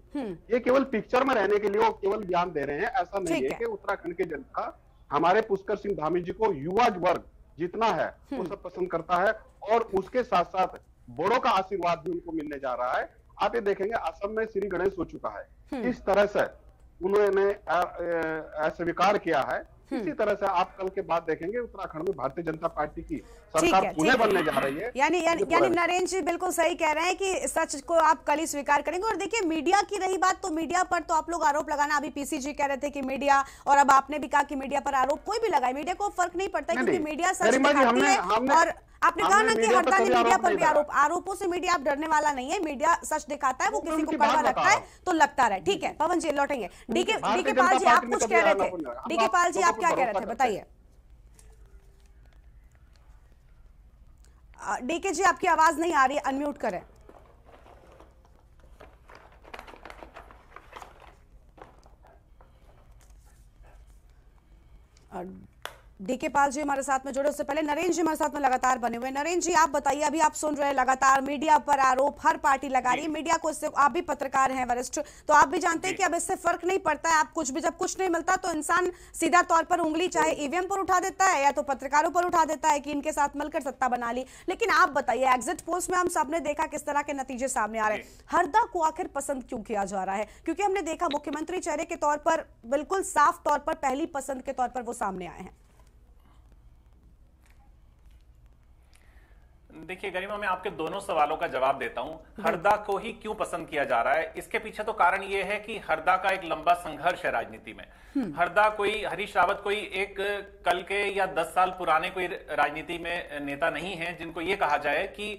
ये केवल पिक्चर में रहने के लिए वो केवल बयान दे रहे हैं। ऐसा नहीं है कि उत्तराखंड की जनता हमारे पुष्कर सिंह धामी जी को युवा वर्ग जितना है वो सब पसंद करता है, और उसके साथ साथ बड़ों का आशीर्वाद भी उनको मिलने जा रहा है। आप ये देखेंगे असम में श्री गणेश हो चुका है, इस तरह से उन्होंने स्वीकार किया है। इसी तरह से आप कल के बाद देखेंगे उत्तराखंड में भारतीय जनता पार्टी की सरकार पुनः बनने जा रही है। यानी नरेंद्र जी बिल्कुल सही कह रहे हैं कि सच को आप कल ही स्वीकार करेंगे। और देखिए, मीडिया की रही बात, तो मीडिया पर तो आप लोग आरोप लगाना, अभी पीसीजी कह रहे थे कि मीडिया, और अब आपने भी कहा कि मीडिया पर आरोप कोई भी लगाए, मीडिया को फर्क नहीं पड़ता, क्योंकि मीडिया सच दिखाती है। और आपने कहा ना कि हरदा ने मीडिया पर भी आरोपों से मीडिया आप डरने वाला नहीं है, मीडिया सच दिखाता है, वो किसी को कड़वा लगता है तो लगता रहे। ठीक है पवन जी, लौटेंगे। डीके पाल जी, आप कुछ कह रहे थे। डीके पाल जी, आप क्या कह रहे थे, बताइए। डीके जी, आपकी आवाज नहीं आ रही है, अनम्यूट करें। डीके पाल जी हमारे साथ में जुड़े, उससे पहले नरेंद्र जी हमारे साथ में लगातार बने हुए। नरेंद्र जी, आप बताइए, अभी आप सुन रहे हैं लगातार मीडिया पर आरोप हर पार्टी लगा रही है, मीडिया को इससे, आप भी पत्रकार हैं वरिष्ठ, तो आप भी जानते हैं कि अब इससे फर्क नहीं पड़ता है। आप कुछ भी, जब कुछ नहीं मिलता तो इंसान सीधा तौर पर उंगली चाहे ईवीएम पर उठा देता है या तो पत्रकारों पर उठा देता है कि इनके साथ मिलकर सत्ता बना ली। लेकिन आप बताइए, एग्जिट पोल्स में हम सबने देखा किस तरह के नतीजे सामने आ रहे हैं। हरदा को आखिर पसंद क्यों किया जा रहा है? क्योंकि हमने देखा मुख्यमंत्री चेहरे के तौर पर बिल्कुल साफ तौर पर पहली पसंद के तौर पर वो सामने आए हैं। देखिए गरिमा, मैं आपके दोनों सवालों का जवाब देता हूं। हरदा को ही क्यों पसंद किया जा रहा है, इसके पीछे तो कारण यह है कि हरदा का एक लंबा संघर्ष है राजनीति में। हरदा कोई, हरीश रावत कोई एक कल के या 10 साल पुराने कोई राजनीति में नेता नहीं है जिनको ये कहा जाए कि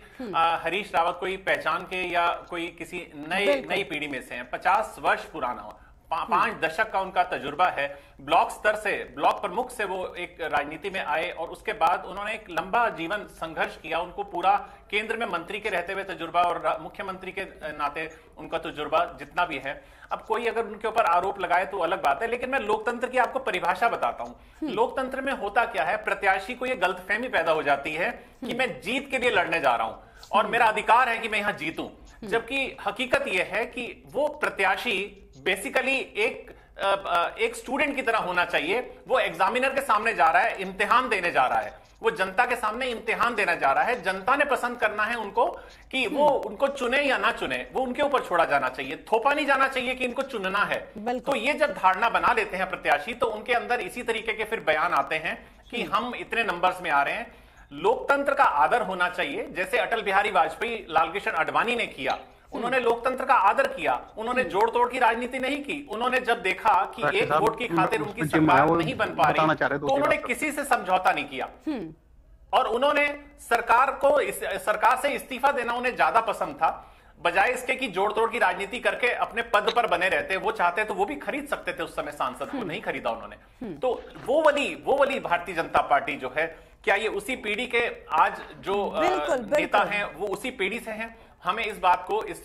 हरीश रावत कोई पहचान के या कोई किसी नई पीढ़ी में से है। 50 वर्ष पुराना हो, 5 दशक का उनका तजुर्बा है। ब्लॉक स्तर से, ब्लॉक प्रमुख से वो एक राजनीति में आए और उसके बाद उन्होंने एक लंबा जीवन संघर्ष किया। उनको पूरा केंद्र में मंत्री के रहते हुए तजुर्बा और मुख्यमंत्री के नाते उनका तजुर्बा जितना भी है। अब कोई अगर उनके ऊपर आरोप लगाए तो अलग बात है, लेकिन मैं लोकतंत्र की आपको परिभाषा बताता हूं। लोकतंत्र में होता क्या है, प्रत्याशी को यह गलतफहमी पैदा हो जाती है कि मैं जीत के लिए लड़ने जा रहा हूं और मेरा अधिकार है कि मैं यहां जीतूं, जबकि हकीकत यह है कि वो प्रत्याशी बेसिकली एक स्टूडेंट की तरह होना चाहिए। वो एग्जामिनर के सामने जा रहा है, इम्तिहान देने जा रहा है, वो जनता के सामने इम्तिहान देना जा रहा है। जनता ने पसंद करना है उनको कि वो उनको चुने या ना चुने, वो उनके ऊपर छोड़ा जाना चाहिए, थोपा नहीं जाना चाहिए कि इनको चुनना है। तो ये जब धारणा बना लेते हैं प्रत्याशी, तो उनके अंदर इसी तरीके के फिर बयान आते हैं कि हम इतने नंबर्स में आ रहे हैं। लोकतंत्र का आदर होना चाहिए, जैसे अटल बिहारी वाजपेयी, लालकृष्ण आडवाणी ने किया। उन्होंने लोकतंत्र का आदर किया, उन्होंने जोड़ तोड़ की राजनीति नहीं की। उन्होंने जब देखा कि एक वोट की खातिर उनकी सरकार नहीं बन पा रही, तो उन्होंने किसी से समझौता नहीं किया और उन्होंने सरकार से इस्तीफा देना उन्हें ज्यादा पसंद था, बजाय इसके कि जोड़ तोड़ की राजनीति करके अपने पद पर बने रहते। वो चाहते तो वो भी खरीद सकते थे उस समय सांसद को, नहीं खरीदा उन्होंने। तो वो वाली भारतीय जनता पार्टी जो है, क्या ये उसी पीढ़ी के आज जो नेता हैं वो उसी पीढ़ी से हैं? हमें इस बात को इस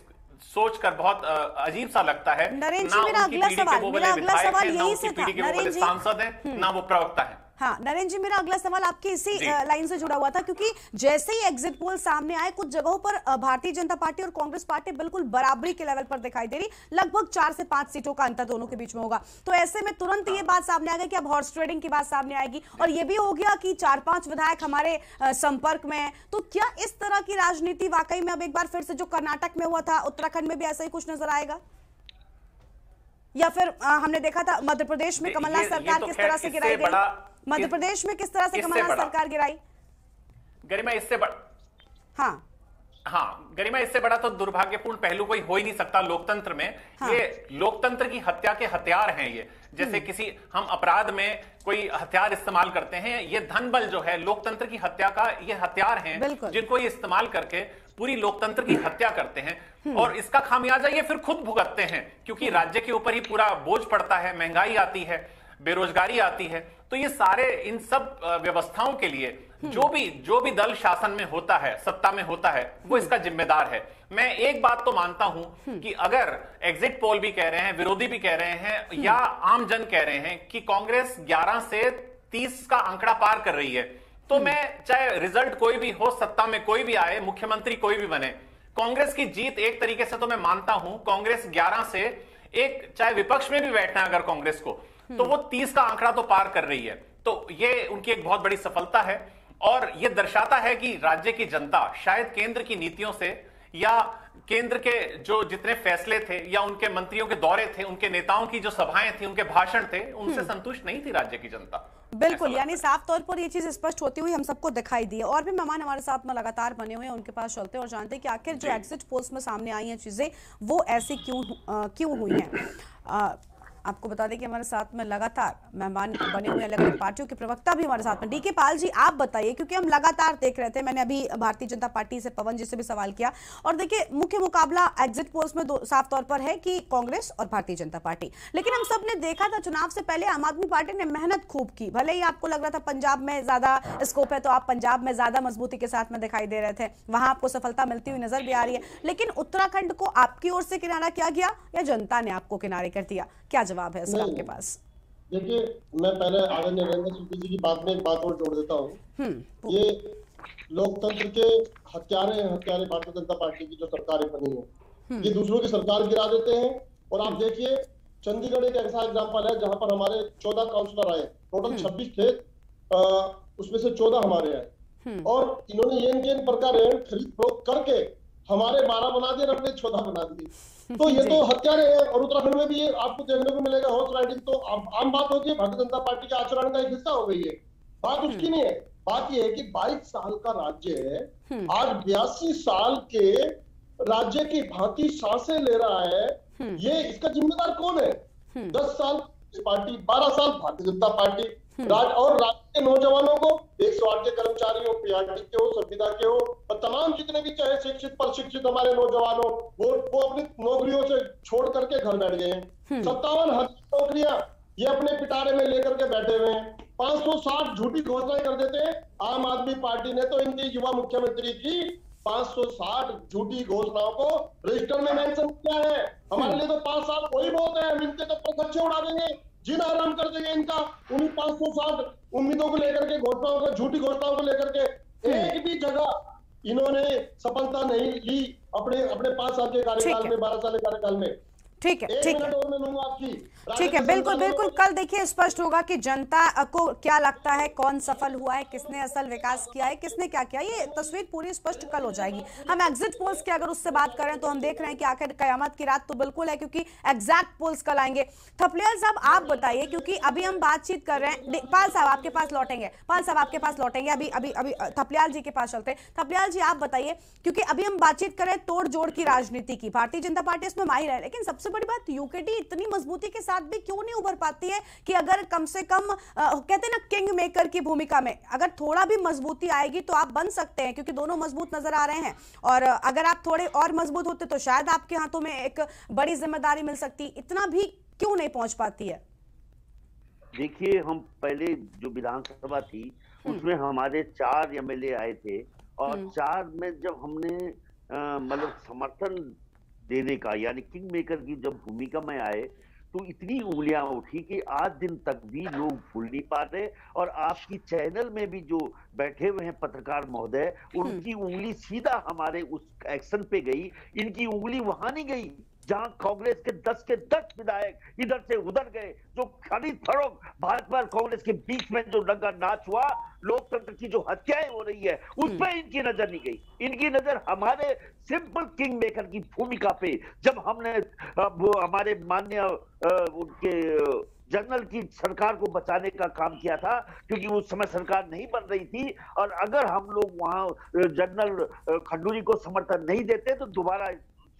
सोच कर बहुत अजीब सा लगता है। ना उनकी पीढ़ी के वो वाले विधायक हैं, ना उनकी पीढ़ी के वो वाले सांसद हैं, ना वो प्रवक्ता हैं। हाँ नरेंद्र जी, मेरा अगला सवाल आपकी इसी लाइन से जुड़ा हुआ था, क्योंकि जैसे ही एग्जिट पोल सामने आए, कुछ जगहों पर भारतीय जनता पार्टी और कांग्रेस पार्टी बिल्कुल बराबरी के लेवल पर दिखाई दे रही, लगभग 4 से 5 सीटों का अंतर दोनों के बीच में होगा। तो ऐसे में तुरंत ये बात सामने आ गई कि अब हॉर्स ट्रेडिंग की बात सामने आएगी, और ये भी हो गया कि 4-5 विधायक हमारे संपर्क में है। तो क्या इस तरह की राजनीति वाकई में अब एक बार फिर से जो कर्नाटक में हुआ था, उत्तराखंड में भी ऐसा ही कुछ नजर आएगा? या फिर हमने देखा था मध्य प्रदेश में कमलनाथ सरकार किस तरह से गिराई गई, मध्य प्रदेश में किस तरह से कमलनाथ सरकार गिराई? गरिमा, इससे बड़ा गरिमा, इससे बड़ा तो दुर्भाग्यपूर्ण पहलू कोई हो ही नहीं सकता लोकतंत्र में। ये लोकतंत्र की हत्या के हथियार हैं। ये जैसे किसी हम अपराध में कोई हथियार इस्तेमाल करते हैं, ये धन बल जो है लोकतंत्र की हत्या का ये हथियार हैं, जिनको ये इस्तेमाल करके पूरी लोकतंत्र की हत्या करते हैं और इसका खामियाजा ये फिर खुद भुगतते हैं, क्योंकि राज्य के ऊपर ही पूरा बोझ पड़ता है, महंगाई आती है, बेरोजगारी आती है। तो ये सारे इन सब व्यवस्थाओं के लिए जो भी दल शासन में होता है, सत्ता में होता है, वो इसका जिम्मेदार है। मैं एक बात तो मानता हूं कि अगर एग्जिट पोल भी कह रहे हैं, विरोधी भी कह रहे हैं या आम जन कह रहे हैं कि कांग्रेस 11 से 30 का आंकड़ा पार कर रही है, तो मैं चाहे रिजल्ट कोई भी हो, सत्ता में कोई भी आए, मुख्यमंत्री कोई भी बने, कांग्रेस की जीत एक तरीके से तो मैं मानता हूं, कांग्रेस 11 से एक, चाहे विपक्ष में भी बैठना है अगर कांग्रेस को, तो वो 30 का आंकड़ा तो पार कर रही है। तो ये उनकी एक बहुत बड़ी सफलता है और ये दर्शाता है कि राज्य की जनता शायद केंद्र की नीतियों से या केंद्र के जो जितने फैसले थे या उनके मंत्रियों के दौरे थे, उनके नेताओं की जो सभाएं थी, उनके भाषण थे, उनसे संतुष्ट नहीं थी राज्य की जनता। बिल्कुल, यानी साफ तौर पर ये चीज स्पष्ट होती हुई हम सबको दिखाई दी है। और भी मेहमान हमारे साथ में लगातार बने हुए हैं, उनके पास चलते हैं और जानते हैं कि आखिर जो एग्जिट पोल्स में सामने आई हैं चीजें वो ऐसी क्यों हुई हैं। आपको बता दें कि हमारे साथ में लगातार मेहमान बने हुए अलग अलग पार्टियों के प्रवक्ता भी हमारे साथ में। डीके पाल जी, आप बताइए, क्योंकि हम लगातार देख रहे थे, मैंने अभी भारतीय जनता पार्टी से पवन जी से भी सवाल किया, और देखिए मुख्य मुकाबला एग्जिट पोल्स में साफ तौर पर है कि कांग्रेस और भारतीय जनता पार्टी। लेकिन हम सब ने देखा था चुनाव से पहले आम आदमी पार्टी ने मेहनत खूब की। भले ही आपको लग रहा था पंजाब में ज्यादा स्कोप है, तो आप पंजाब में ज्यादा मजबूती के साथ में दिखाई दे रहे थे, वहां आपको सफलता मिलती हुई नजर भी आ रही है। लेकिन उत्तराखंड को आपकी ओर से किनारा किया गया या जनता ने आपको किनारे कर दिया? क्या जवाब है इसका आपके पास? देखिए, मैं पहले आदरणीय नरेंद्र सिंह जी की बात में एक बात और जोड़ देता हूँ। ये लोकतंत्र के हत्यारे भारतीय जनता पार्टी की जो सरकारें बनी है, ये दूसरों की सरकार गिरा देते हैं। और आप देखिए, चंडीगढ़ एक ऐसा एग्जाम्पल है जहां पर हमारे 14 काउंसलर आए, टोटल 26 थे, उसमें से 14 हमारे आए, और इन्होंने ये प्रकार खरीद फरोख्त करके हमारे 12 बना दिए, अपने 14 बना दिए। तो ये तो हत्यारे हैं। और उत्तराखंड में भी ये आपको देखने को मिलेगा हॉर्स राइडिंग, तो आम बात होगी है, भारतीय जनता पार्टी के आचरण का एक हिस्सा हो गई है। बात उसकी नहीं है, बात ये है कि 22 साल का राज्य है, आज 82 साल के राज्य की भांति सांसें ले रहा है, ये इसका जिम्मेदार कौन है? 10 साल पार्टी, 12 साल भारतीय जनता पार्टी, और राज्य के नौजवानों को, 108 के कर्मचारियों, पीआरटी के हो, संविदा के हो, और तमाम जितने भी चाहे शिक्षित प्रशिक्षित हमारे नौजवान हो, वो अपनी नौकरियों से छोड़ करके घर बैठ गए हैं। 57,000 नौकरियां ये अपने पिटारे में लेकर के बैठे हुए हैं। 560 झूठी घोषणाएं कर देते हैं। आम आदमी पार्टी ने तो इनके युवा मुख्यमंत्री की 560 झूठी घोषणाओं को रजिस्टर में मेंशन किया है। हमारे लिए तो 5 साल वही बहुत है, हम इनके तो पक्षे उड़ा देंगे, जिन आराम कर देंगे इनका। उन्हीं 560 उम्मीदों को लेकर के, घोषणाओं को, झूठी घोषणाओं को लेकर के एक भी जगह इन्होंने सफलता नहीं ली अपने 5 साल के कार्यकाल में, 12 साल के कार्यकाल में। ठीक है, ठीक है, आपकी ठीक है, बिल्कुल बिल्कुल। कल देखिए स्पष्ट होगा कि जनता को क्या लगता है, कौन सफल हुआ है, किसने असल विकास किया है, किसने क्या किया, ये तस्वीर पूरी स्पष्ट कल हो जाएगी। हम एग्जिट पोल्स की अगर उससे बात करें तो हम देख रहे हैं कि आखिर कयामत की रात तो बिल्कुल है, क्योंकि एग्जैक्ट पोल्स कल आएंगे। थपलियाल साहब, आप बताइए, क्योंकि अभी हम बातचीत कर रहे हैं, पाल साहब आपके पास लौटेंगे, अभी अभी अभी थपलियाल जी के पास चलते हैं। थपलियाल जी, आप बताइए, क्योंकि अभी हम बातचीत कर रहे हैं तोड़ जोड़ की राजनीति की, भारतीय जनता पार्टी इसमें माहिर है, लेकिन सबसे बड़ी बात, यूकेडी इतनी मजबूती के साथ भी क्यों नहीं उभर पाती है कि अगर कम से कम कहते हैं ना किंग मेकर की भूमिका में अगर थोड़ा भी मजबूती आएगी तो आप बन सकते हैं, क्योंकि दोनों मजबूत नजर आ रहे हैं, और अगर आप थोड़े और मजबूत होते तो शायद आपके हाथों में एक बड़ी जिम्मेदारी मिल सकती। इतना भी क्यों नहीं पहुंच पाती है? देखिए, हम पहले जो विधानसभा थी उसमें हमारे 4 एमएलए आए थे, और 4 में जब हमने मतलब समर्थन देने का, यानी किंग मेकर की जब भूमिका में आए, तो इतनी उंगलियां उठी कि आज दिन तक भी लोग भूल नहीं पाते। और आपकी चैनल में भी जो बैठे हुए हैं पत्रकार महोदय, उनकी उंगली सीधा हमारे उस एक्शन पे गई, इनकी उंगली वहां नहीं गई जहां कांग्रेस के 10 विधायक इधर से उधर गए। जो खरीद फरोख्त भाजपा और कांग्रेस के बीच में जो रंगा नाच हुआ, लोकतंत्र की जो हत्याएं हो रही है, उसमें इनकी नजर नहीं गई। इनकी नजर हमारे सिंपल किंग मेकर की भूमिका पे, जब हमने हमारे माननीय उनके जनरल की सरकार को बचाने का काम किया था, क्योंकि उस समय सरकार नहीं बन रही थी, और अगर हम लोग वहां जनरल खंडूरी को समर्थन नहीं देते तो दोबारा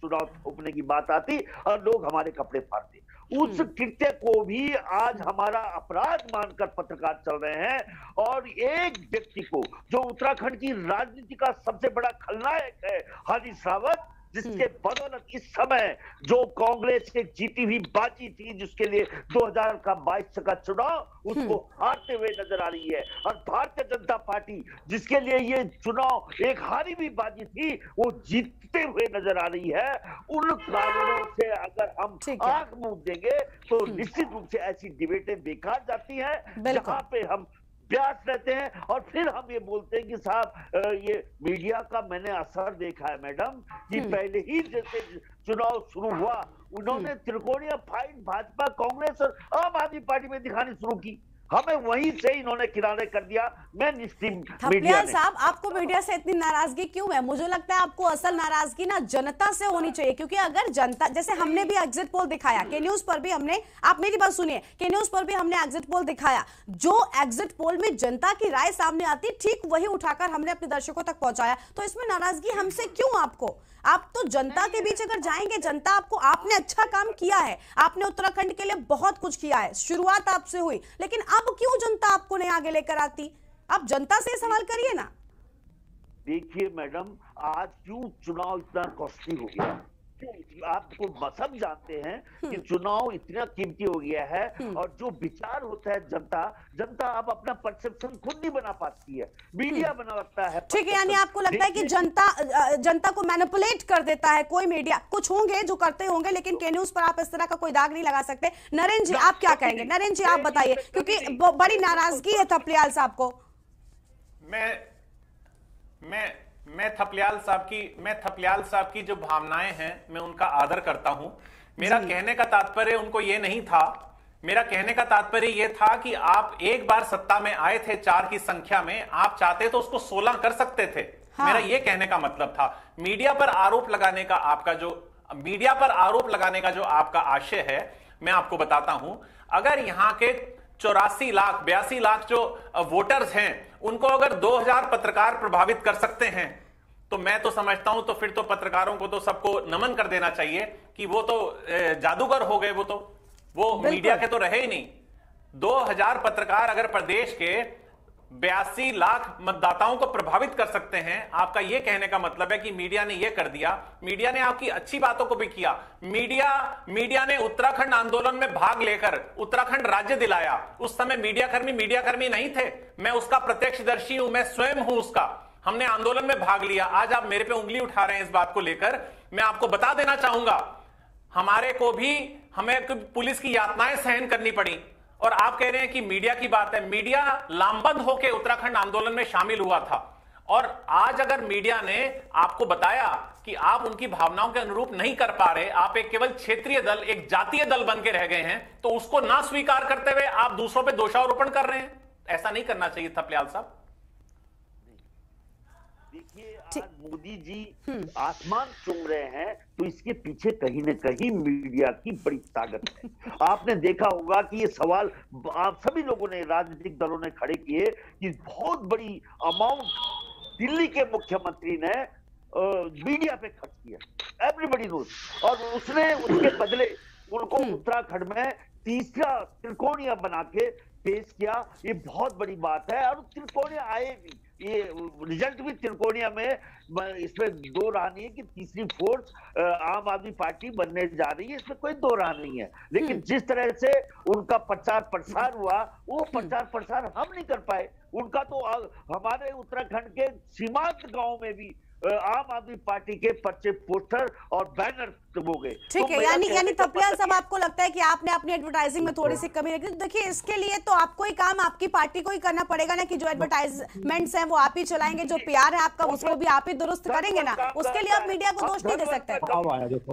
चुनाव थोपने की बात आती और लोग हमारे कपड़े फाड़ते। उस कृत्य को भी आज हमारा अपराध मानकर पत्रकार चल रहे हैं, और एक व्यक्ति को जो उत्तराखंड की राजनीति का सबसे बड़ा खलनायक है, हरीश रावत, जिसके बदौलत इस समय जो कांग्रेस एक जीती हुई बाजी थी, जिसके लिए 2022 का चुनाव, उसको हारते हुए नजर आ रही है। और भारतीय जनता पार्टी जिसके लिए ये चुनाव एक हारी हुई बाजी थी, वो जीतते हुए नजर आ रही है। उन कारणों से अगर हम आंख मूंद देंगे तो निश्चित रूप से ऐसी डिबेटें बेकार जाती हैं, जहां पे हम ब्यास रहते हैं। और फिर हम ये बोलते हैं कि साहब ये मीडिया का मैंने असर देखा है मैडम, कि पहले ही जैसे चुनाव शुरू हुआ, उन्होंने त्रिकोणीय फाइट भाजपा, कांग्रेस और आम आदमी पार्टी में दिखानी शुरू की, हमें वहीं से इन्होंने किनारे कर दिया। मैं थपलियाल साहब, आपको मीडिया से इतनी नाराजगी क्यों है? मुझे लगता है आपको असल नाराजगी ना जनता से होनी चाहिए, क्योंकि अगर जनता, जैसे हमने भी एग्जिट पोल दिखाया, के न्यूज पर भी हमने, आप मेरी बात सुनिए, के न्यूज पर भी हमने एग्जिट पोल दिखाया, जो एग्जिट पोल में जनता की राय सामने आती, ठीक वही उठाकर हमने अपने दर्शकों तक पहुंचाया। तो इसमें नाराजगी हमसे क्यों आपको? आप तो जनता के बीच अगर जाएंगे, जनता आपको, आपने अच्छा काम किया है, आपने उत्तराखंड के लिए बहुत कुछ किया है, शुरुआत आपसे हुई, लेकिन अब क्यों जनता आपको नहीं आगे लेकर आती? आप जनता से सवाल करिए ना। देखिए मैडम, आज क्यों चुनाव इतना कॉस्टली हो गया? आपको सब जानते हैं कि चुनाव इतना कीमती हो गया है, और जो विचार होता है जनता अब अपना परसेप्शन खुद नहीं बना पाती है, मीडिया बनाता है। ठीक है, यानी आपको लगता है कि जनता को मैनिपुलेट कर देता है कोई मीडिया? कुछ होंगे जो करते होंगे, लेकिन के न्यूज पर आप इस तरह का कोई दाग नहीं लगा सकते। नरेंद्र जी, आप क्या कहेंगे? नरेंद्र जी, आप बताइए, क्योंकि बड़ी नाराजगी है थपलियाल साहब को। मैं थपलियाल साहब की जो भावनाएं हैं, मैं उनका आदर करता हूं। मेरा कहने का तात्पर्य उनको ये नहीं था, मेरा कहने का तात्पर्य ये था कि आप एक बार सत्ता में आए थे 4 की संख्या में, आप चाहते तो उसको 16 कर सकते थे। हाँ। मेरा ये कहने का मतलब था। मीडिया पर आरोप लगाने का जो आपका आशय है, मैं आपको बताता हूं। अगर यहां के 82 लाख 82 लाख जो वोटर्स हैं, उनको अगर 2000 पत्रकार प्रभावित कर सकते हैं, तो मैं तो समझता हूं, तो फिर तो पत्रकारों को तो सबको नमन कर देना चाहिए कि वो तो जादूगर हो गए, वो मीडिया के तो रहे ही नहीं। 2000 पत्रकार अगर प्रदेश के 82 लाख मतदाताओं को प्रभावित कर सकते हैं, आपका यह कहने का मतलब है कि मीडिया ने यह कर दिया। मीडिया ने आपकी अच्छी बातों को भी किया। मीडिया ने उत्तराखंड आंदोलन में भाग लेकर उत्तराखंड राज्य दिलाया। उस समय मीडियाकर्मी नहीं थे, मैं उसका प्रत्यक्षदर्शी हूं, मैं स्वयं हूं उसका। हमने आंदोलन में भाग लिया। आज आप मेरे पे उंगली उठा रहे हैं इस बात को लेकर। मैं आपको बता देना चाहूंगा, हमें पुलिस की यातनाएं सहन करनी पड़ी, और आप कह रहे हैं कि मीडिया की बात है। मीडिया लामबंद होकर उत्तराखंड आंदोलन में शामिल हुआ था, और आज अगर मीडिया ने आपको बताया कि आप उनकी भावनाओं के अनुरूप नहीं कर पा रहे, आप एक केवल क्षेत्रीय दल, एक जातीय दल बन के रह गए हैं, तो उसको ना स्वीकार करते हुए आप दूसरों पे दोषारोपण कर रहे हैं। ऐसा नहीं करना चाहिए थपलियाल साहब। देखिए, आज मोदी जी आसमान चूम रहे हैं, तो इसके पीछे कहीं न कहीं मीडिया की बड़ी ताकत है। आपने देखा होगा कि ये सवाल आप सभी लोगों ने, राजनीतिक दलों ने खड़े किए कि बहुत बड़ी अमाउंट दिल्ली के मुख्यमंत्री ने मीडिया पे खर्च किया, एवरीबॉडी नोज, और उसके बदले उनको उत्तराखंड में तीसरा त्रिकोणीय बना के पेश किया। ये बहुत बड़ी बात है, और त्रिकोणीय आए भी, ये रिजल्ट भी त्रिकोणीय में, इसमें दो राह नहीं है कि तीसरी फोर्स आम आदमी पार्टी बनने जा रही है, इसमें कोई दो राह नहीं है। लेकिन जिस तरह से उनका प्रचार प्रसार हुआ, वो प्रचार प्रसार हम नहीं कर पाए। उनका तो हमारे उत्तराखंड के सीमांत गांव में भी आम आदमी पार्टी के पर्चे, पोस्टर और बैनर हो गए। ठीक है, यानी थपलियाल साहब, आपको लगता है कि आपने अपनी एडवर्टाइजिंग में थोड़ी सी कमी रखी। देखिए, इसके लिए तो आपको ही काम, आपकी पार्टी को ही करना पड़ेगा ना, कि जो एडवर्टाइजमेंट्स हैं वो आप ही चलाएंगे, जो पीआर है आपका उसको भी आप ही दुरुस्त करेंगे ना। उसके लिए आप मीडिया को दोष नहीं दे सकते।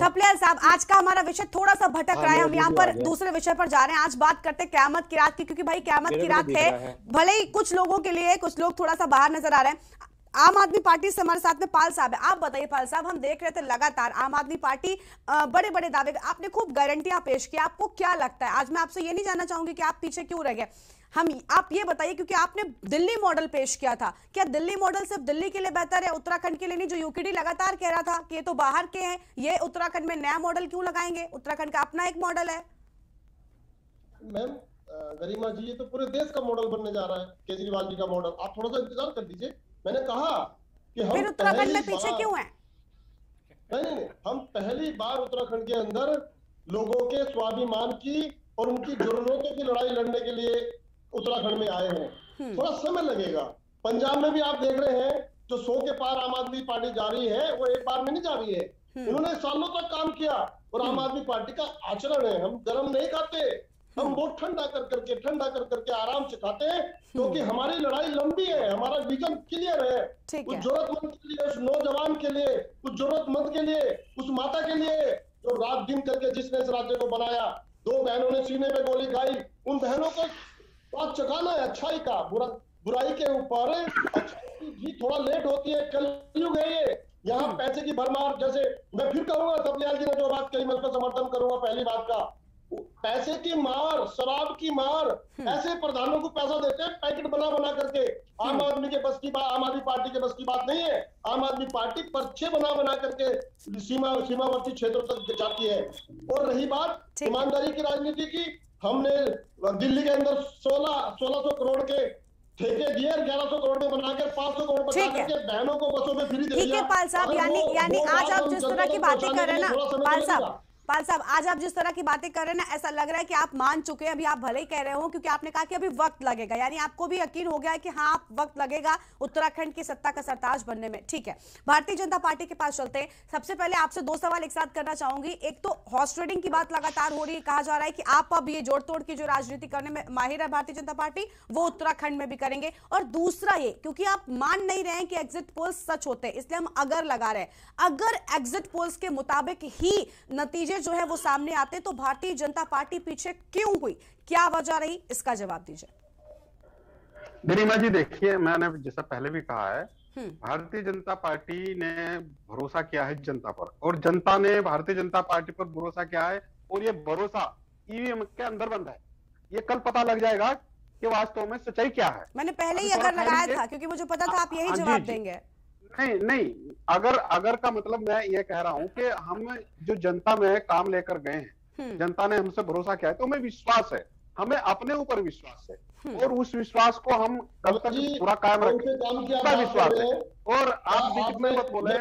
थपलियाल साहब, आज का हमारा विषय थोड़ा सा भटक रहा है, हम यहाँ पर दूसरे विषय पर जा रहे हैं। आज बात करते हैं क़यामत की रात की, क्योंकि भाई क़यामत की रात है, भले ही कुछ लोगों के लिए, कुछ लोग थोड़ा सा बाहर नजर आ रहे हैं। आम आदमी पार्टी से हमारे साथ में पाल साहब है। आप बताइए पाल साहब, हम देख रहे थे लगातार आम आदमी पार्टी बड़े बड़े दावे, आपने खूब गारंटियां पेश की, आपको क्या लगता है? आज मैं आपसे ये नहीं जानना चाहूंगी कि आप पीछे क्यों रह गए, आप ये बताइए, क्योंकि आपने दिल्ली मॉडल पेश किया था। क्या दिल्ली मॉडल सिर्फ दिल्ली के लिए बेहतर है, उत्तराखंड के लिए नहीं? जो यूकेडी लगातार कह रहा था कि ये तो बाहर के हैं, ये उत्तराखंड में नया मॉडल क्यों लगाएंगे? उत्तराखंड का अपना एक मॉडल है। मैम गरिमा जी, ये तो पूरे देश का मॉडल बनने जा रहा है, केजरीवाल जी का मॉडल। आप थोड़ा सा इंतजार कर लीजिए। मैंने कहा कि हम उत्तराखंड में पीछे क्यों हैं? नहीं, हम पहली बार उत्तराखंड के अंदर लोगों के स्वाभिमान की और उनकी जरूरतों की लड़ाई लड़ने के लिए उत्तराखंड में आए हैं। थोड़ा समय लगेगा। पंजाब में भी आप देख रहे हैं, जो 100 के पार आम आदमी पार्टी जा रही है, वो एक बार में नहीं जा रही है। उन्होंने सालों तक काम किया, और आम आदमी पार्टी का आचरण है, हम गरम नहीं खाते, हम बहुत ठंडा कर करके आराम से खाते हैं, क्योंकि हमारी लड़ाई लंबी है, हमारा विजन क्लियर है। उस जरूरतमंद के लिए, उस नौजवान के लिए, उस जरूरतमंद के लिए, उस माता के लिए जो रात दिन करके जिसने इस राज्य को बनाया। 2 बहनों ने सीने पे गोली खाई, उन बहनों को बात चकाना है अच्छाई का, बुराई के ऊपर अच्छाई भी थोड़ा लेट होती है। कलयुग है ये, यहाँ पैसे की भरमार। जैसे मैं फिर कहूंगा, थपलियाल जी ने जो बात कही, मैं उसका समर्थन करूंगा। पहली बात का पैसे की मार, शराब की मार, ऐसे प्रधानों को पैसा देते हैं पैकेट बना बना करके। आम आदमी के बस की बात, आम आदमी पार्टी के बस की बात नहीं है। आम आदमी पार्टी पर्चे बना बना करके सीमावर्ती क्षेत्रों तक जाती है। और रही बात ईमानदारी की राजनीति की, हमने दिल्ली के अंदर 1600 करोड़ के ठेके दिए, 1100 करोड़ में बनाकर 500 करोड़ बचा करके बहनों को बसों में फ्री दे दिया। ठीक है पाल साहब, यानी आज आप जिस तरह की बातें कर रहे हैं ना पाल साहब, आज आप जिस तरह की बातें कर रहे हैं ना, ऐसा लग रहा है कि आप मान चुके हैं। अभी आप भले ही कह रहे हो, क्योंकि आपने कहा कि अभी वक्त लगेगा, यानी आपको भी यकीन हो गया है कि हाँ वक्त लगेगा उत्तराखंड की सत्ता का सरताज बनने में। ठीक है, भारतीय जनता पार्टी के पास चलते हैं। सबसे पहले आपसे 2 सवाल एक साथ करना चाहूंगी। एक तो हॉर्स ट्रेडिंग की बात लगातार हो रही है, कहा जा रहा है कि आप अब ये जोड़ तोड़ की जो राजनीति करने में माहिर है भारतीय जनता पार्टी, वो उत्तराखंड में भी करेंगे। और दूसरा ये, क्योंकि आप मान नहीं रहे हैं कि एग्जिट पोल्स सच होते हैं, इसलिए हम अगर लगा रहे हैं, अगर एग्जिट पोल्स के मुताबिक ही नतीजे जो है वो सामने आते तो भारतीय जनता पार्टी पीछे क्यों हुई, क्या वजह रही, इसका जवाब दीजिए। गरिमा जी देखिए, मैंने जैसा पहले भी कहा है, भारतीय जनता पार्टी ने भरोसा किया है जनता पर, और जनता ने भारतीय जनता पार्टी पर भरोसा किया है, और ये भरोसा ईवीएम के अंदर बंद है। ये कल पता लग जाएगा कि वास्तव में सच्चाई क्या है। मैंने पहले ही अगर लगाया था, क्योंकि मुझे पता था आप यही जवाब देंगे। नहीं, अगर का मतलब मैं ये कह रहा हूं कि हम जो जनता में काम लेकर गए हैं, जनता ने हमसे भरोसा किया है, तो हमें विश्वास है, हमें अपने ऊपर विश्वास है, और उस विश्वास को हम कब तक पूरा कायम रखें, पूरा विश्वास है। और आप बीच में मत बोले,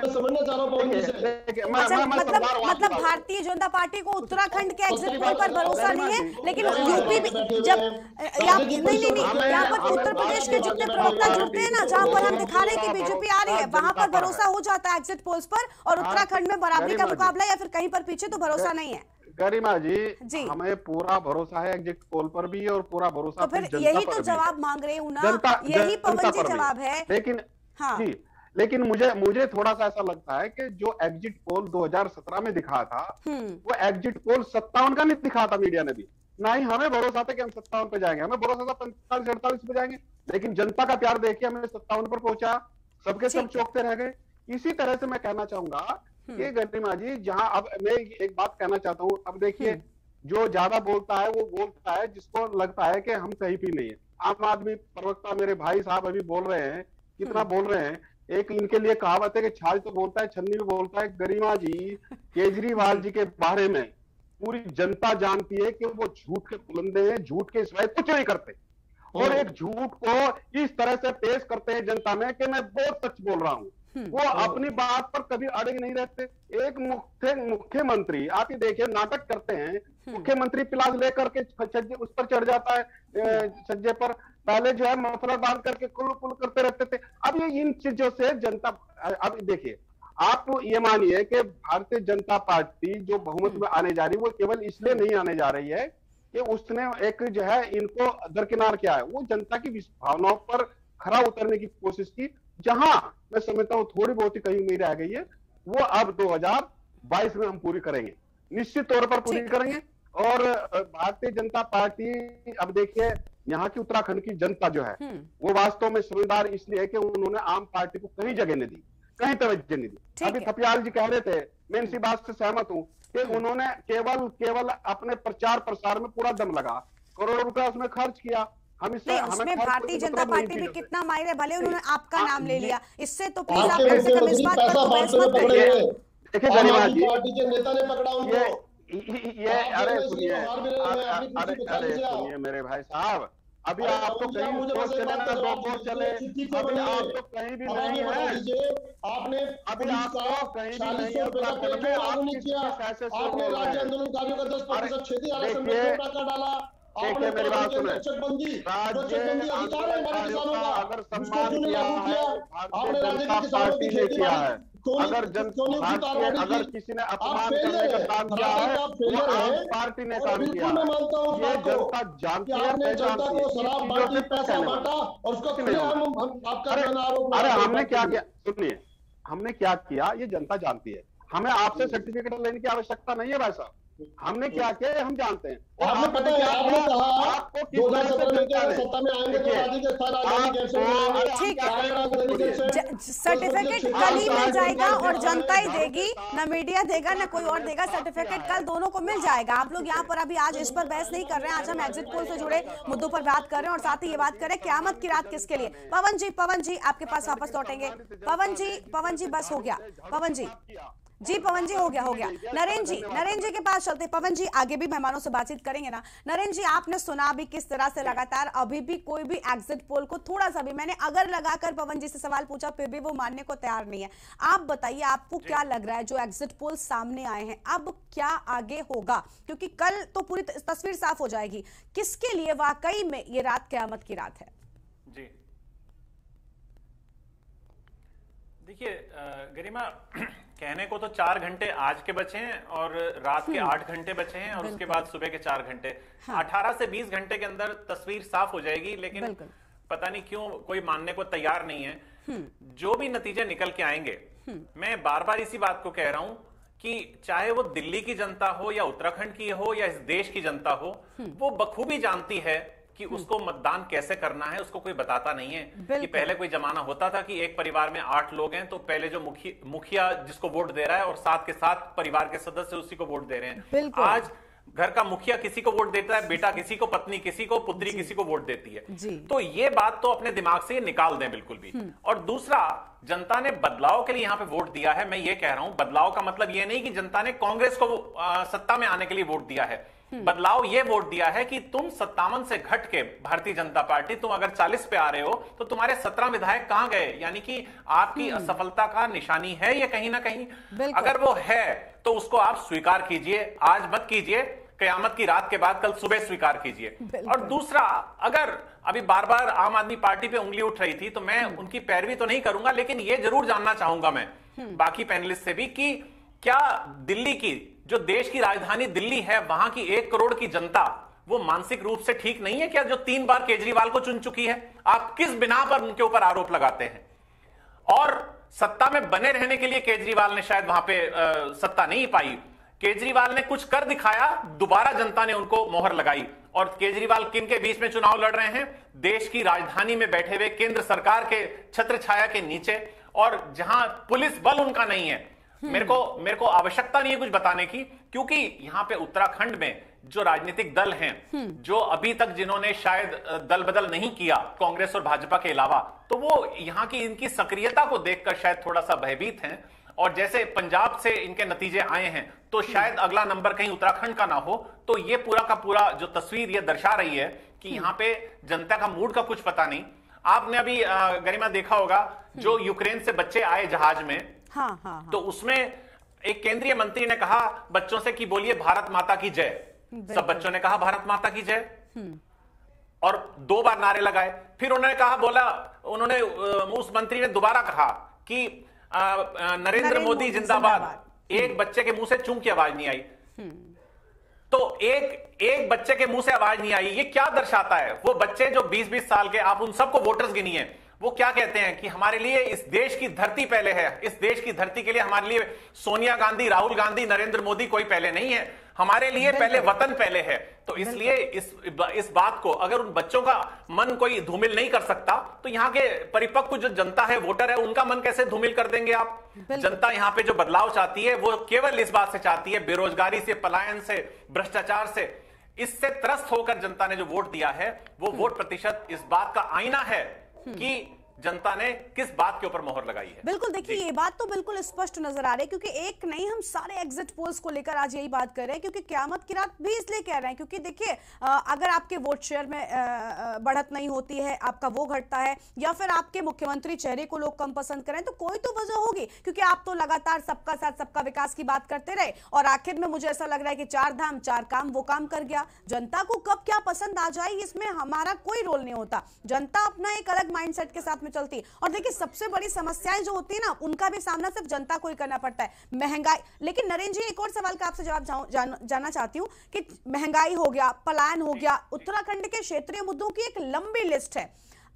मतलब भारतीय जनता पार्टी को उत्तराखंड के एग्जिट पोल पर भरोसा नहीं है, लेकिन यूपी जब नहीं यहाँ पर उत्तर प्रदेश के जितने प्रवक्ता जुड़ते हैं ना, जहाँ पर हम दिखा रहे हैं कि बीजेपी आ रही है, वहां पर भरोसा हो जाता है एग्जिट पोल्स पर, और उत्तराखंड में बराबरी का मुकाबला या फिर कहीं पर पीछे तो भरोसा नहीं है। गरिमा जी, हमें पूरा भरोसा है एग्जिट पोल पर भी, और पूरा भरोसा तो फिर यही तो जवाब मांग रहे हूँ ना, यही पवन जी जवाब है। लेकिन जी, लेकिन मुझे थोड़ा सा ऐसा लगता है कि जो एग्जिट पोल 2017 में दिखा था, वो एग्जिट पोल 57 का नहीं दिखा था मीडिया ने भी, ना ही हमें भरोसा था कि हम 57 पे जाएंगे, हमें भरोसा था 45-48 पे जाएंगे, लेकिन जनता का प्यार देखिए हमें 57 पर पहुंचा, सबके सब चौंकते रह गए। इसी तरह से मैं कहना चाहूंगा कि गरिमा जी, जहां अब मैं एक बात कहना चाहता हूं, अब देखिए जो ज्यादा बोलता है वो बोलता है जिसको लगता है कि हम कहीं भी नहीं है। आम आदमी प्रवक्ता मेरे भाई साहब अभी बोल रहे हैं, कितना बोल रहे हैं। एक इनके लिए कहावत है कि छाछ तो बोलता है, छन्नी भी बोलता है। गरिमा जी, केजरीवाल जी के बारे में पूरी जनता जानती है कि वो झूठ के पुलंदे हैं, झूठ के सिवाय कुछ नहीं करते, और एक झूठ को इस तरह से पेश करते हैं जनता में कि मैं बहुत सच बोल रहा हूं। वो अपनी बात पर कभी अड़े नहीं रहते। एक मुख्यमंत्री, आप ये देखिए, नाटक करते हैं, मुख्यमंत्री पिलास लेकर के उस पर चढ़ जाता है सज्जे पर, पहले जो है मफलर बांध करके कुल कुल करते रहते थे। अब ये इन चीजों से जनता, अब देखिए, आप ये मानिए कि भारतीय जनता पार्टी जो बहुमत में आने जा रही है, वो केवल इसलिए नहीं आने जा रही है कि उसने एक जो है इनको दरकिनार किया है, वो जनता की भावनाओं पर खरा उतरने की कोशिश की। जहां मैं समझता हूं थोड़ी बहुत ही कहीं उम्मीद आ गई है, वो अब 2022 में हम पूरी करेंगे, निश्चित तौर पर पूरी करेंगे। और भारतीय जनता पार्टी, अब देखिए, यहाँ की उत्तराखंड की जनता जो है वो वास्तव में समझदार इसलिए है कि उन्होंने आम पार्टी को कहीं जगह नहीं दी, कहीं तवज्जो नहीं दी। अभी थपियाल जी कह रहे थे, मैं इसी बात से सहमत हूं कि उन्होंने केवल अपने प्रचार प्रसार में पूरा दम लगा, करोड़ों रुपया उसमें खर्च किया। उसमें भारतीय जनता पार्टी भी कितना माहिर है, भले उन्होंने आपका नाम ले लिया, इससे तो प्लीज आप कम से कम इस बात पर बहस मत करिए। देखिए गरिमा जी, पार्टी के नेता ने पकड़ा उनको, अरे सुनिए मेरे भाई साहब, अभी आप तो कहीं पोस्ट चले ना, 2 पोस्ट चले, अभी आप तो कहीं भी नहीं है, आपने अभी आप तो कहीं भी नहीं है, आपने राज्य आंदोलनकारियों का 10% क्षेत्रीय आरक्षण में डाला, देखिए मेरी बात सुने, अगर सम्मान किया है भारतीय जनता पार्टी ने किया है, अगर किसी ने अपमान करने का काम किया है वो आम पार्टी ने काम किया है, ये जनता जानती है। अरे हमने क्या किया, सुनिए, हमने क्या किया ये जनता जानती है, हमें आपसे सर्टिफिकेट लेने की आवश्यकता नहीं है भाई साहब। हमने क्या किया है हम जानते हैं। आपने पता है, आपने कहा 2017 में क्या सत्ता में आएंगे तो राजनीतिक सर्टिफिकेट कल ही मिल जाएगा और जनता ही देगी, ना मीडिया देगा ना कोई और देगा। सर्टिफिकेट कल दोनों को मिल जाएगा। आप लोग यहाँ पर अभी आज इस पर बहस नहीं कर रहे हैं, आज हम एग्जिट पोल से जुड़े मुद्दों पर बात कर रहे हैं और साथ ही ये बात करें क्यामत की रात किसके लिए। पवन जी आपके पास वापस लौटेंगे। पवन जी बस हो गया। पवन जी हो गया। नरेंद्र जी के पास चलते। पवन जी आगे भी मेहमानों से बातचीत करेंगे ना। नरेंद्र जी आपने सुना अभी किस तरह से लगातार अभी भी कोई भी एग्जिट पोल को थोड़ा सा भी, मैंने अगर लगाकर पवन जी से सवाल पूछा फिर भी वो मानने को तैयार नहीं है। आप बताइए आपको क्या लग रहा है जो एग्जिट पोल सामने आए हैं, अब क्या आगे होगा? क्योंकि कल तो पूरी तस्वीर साफ हो जाएगी किसके लिए वाकई में ये रात क़यामत की रात है। जी देखिए गरिमा, कहने को तो 4 घंटे आज के बचे हैं और रात के 8 घंटे बचे हैं और उसके बाद सुबह के 4 घंटे। 18 से 20 घंटे के अंदर तस्वीर साफ हो जाएगी, लेकिन पता नहीं क्यों कोई मानने को तैयार नहीं है। जो भी नतीजे निकल के आएंगे, मैं बार बार इसी बात को कह रहा हूं कि चाहे वो दिल्ली की जनता हो या उत्तराखंड की हो या इस देश की जनता हो, वो बखूबी जानती है कि उसको मतदान कैसे करना है। उसको कोई बताता नहीं है कि पहले कोई जमाना होता था कि एक परिवार में 8 लोग हैं तो पहले जो मुखिया जिसको वोट दे रहा है और साथ के साथ परिवार के सदस्य उसी को वोट दे रहे हैं। आज घर का मुखिया किसी को वोट देता है, बेटा किसी को, पत्नी किसी को, पुत्री किसी को वोट देती है। तो ये बात तो अपने दिमाग से निकाल दें बिल्कुल भी। और दूसरा, जनता ने बदलाव के लिए यहाँ पे वोट दिया है। मैं ये कह रहा हूं, बदलाव का मतलब ये नहीं कि जनता ने कांग्रेस को सत्ता में आने के लिए वोट दिया है। बदलाव ये वोट दिया है कि तुम 57 से घट के भारतीय जनता पार्टी, तुम अगर 40 पे आ रहे हो तो तुम्हारे 17 विधायक कहां गए? यानी कि आपकी असफलता का निशानी है ये कहीं ना कहीं। अगर वो है तो उसको आप स्वीकार कीजिए, आज मत कीजिए, क़यामत की रात के बाद कल सुबह स्वीकार कीजिए। और दूसरा, अगर अभी बार बार आम आदमी पार्टी पे उंगली उठ रही थी तो मैं उनकी पैरवी तो नहीं करूंगा, लेकिन ये जरूर जानना चाहूंगा मैं बाकी पैनलिस्ट से भी कि क्या दिल्ली की, जो देश की राजधानी दिल्ली है, वहां की 1 करोड़ की जनता वो मानसिक रूप से ठीक नहीं है क्या, जो 3 बार केजरीवाल को चुन चुकी है? आप किस बिना पर उनके ऊपर आरोप लगाते हैं? और सत्ता में बने रहने के लिए केजरीवाल ने शायद वहां पे सत्ता नहीं पाई। केजरीवाल ने कुछ कर दिखाया, दोबारा जनता ने उनको मोहर लगाई। और केजरीवाल किन के बीच में चुनाव लड़ रहे हैं? देश की राजधानी में बैठे हुए केंद्र सरकार के छत्र छाया के नीचे, और जहां पुलिस बल उनका नहीं है। मेरे को आवश्यकता नहीं है कुछ बताने की, क्योंकि यहां पे उत्तराखंड में जो राजनीतिक दल हैं, जो अभी तक जिन्होंने शायद दल बदल नहीं किया कांग्रेस और भाजपा के अलावा, तो वो यहां की इनकी सक्रियता को देखकर शायद थोड़ा सा भयभीत हैं। और जैसे पंजाब से इनके नतीजे आए हैं तो शायद अगला नंबर कहीं उत्तराखंड का ना हो। तो ये पूरा का पूरा जो तस्वीर ये दर्शा रही है कि यहाँ पे जनता का मूड का कुछ पता नहीं। आपने अभी गरिमा देखा होगा, जो यूक्रेन से बच्चे आए जहाज में, तो उसमें एक केंद्रीय मंत्री ने कहा बच्चों से कि बोलिए भारत माता की जय। सब बच्चों ने कहा भारत माता की जय और 2 बार नारे लगाए। फिर उन्होंने कहा, उन्होंने उस मंत्री ने दोबारा कहा कि नरेंद्र मोदी जिंदाबाद। एक बच्चे के मुंह से चूं की आवाज नहीं आई। तो एक बच्चे के मुंह से आवाज नहीं आई, ये क्या दर्शाता है? वो बच्चे जो 20-20 साल के, आप उन सबको वोटर्स गिनिए, वो क्या कहते हैं कि हमारे लिए इस देश की धरती पहले है। इस देश की धरती के लिए हमारे लिए सोनिया गांधी, राहुल गांधी, नरेंद्र मोदी कोई पहले नहीं है। हमारे लिए पहले वतन पहले है। तो इसलिए इस बात को, अगर उन बच्चों का मन कोई धूमिल नहीं कर सकता, तो यहाँ के परिपक्व जो जनता है, वोटर है, उनका मन कैसे धूमिल कर देंगे आप? जनता यहाँ पे जो बदलाव चाहती है वो केवल इस बात से चाहती है, बेरोजगारी से, पलायन से, भ्रष्टाचार से, इससे त्रस्त होकर जनता ने जो वोट दिया है, वो वोट प्रतिशत इस बात का आईना है कि जनता ने किस बात के ऊपर मोहर लगाई है। बिल्कुल, देखिए ये बात तो बिल्कुल स्पष्ट नजर आ रही है, क्योंकि एक नहीं, हम सारे एग्जिट पोल्स को लेकर आज यही बात कर रहे हैं, क्योंकि क़यामत की रात भी इसलिए कह रहे हैं क्योंकि देखिए अगर आपके वोट शेयर में बढ़त नहीं होती है, आपका वो घटता है, या फिर आपके मुख्यमंत्री चेहरे को लोग कम पसंद करें, तो कोई तो वजह होगी, क्योंकि आप तो लगातार सबका साथ सबका विकास की बात करते रहे और आखिर में मुझे ऐसा लग रहा है कि 4 धाम 4 काम वो काम कर गया। जनता को कब क्या पसंद आ जाए इसमें हमारा कोई रोल नहीं होता। जनता अपना एक अलग माइंडसेट के साथ में चलती है। और देखिए सबसे बड़ी समस्याएं जो होती है ना, उनका भी सामना सिर्फ जनता को ही करना पड़ता है। महंगाई, लेकिन नरेंद्र जी एक और सवाल का आपसे जवाब जानना चाहती हूं कि महंगाई हो गया, पलायन हो गया, उत्तराखंड के क्षेत्रीय मुद्दों की एक लंबी लिस्ट है।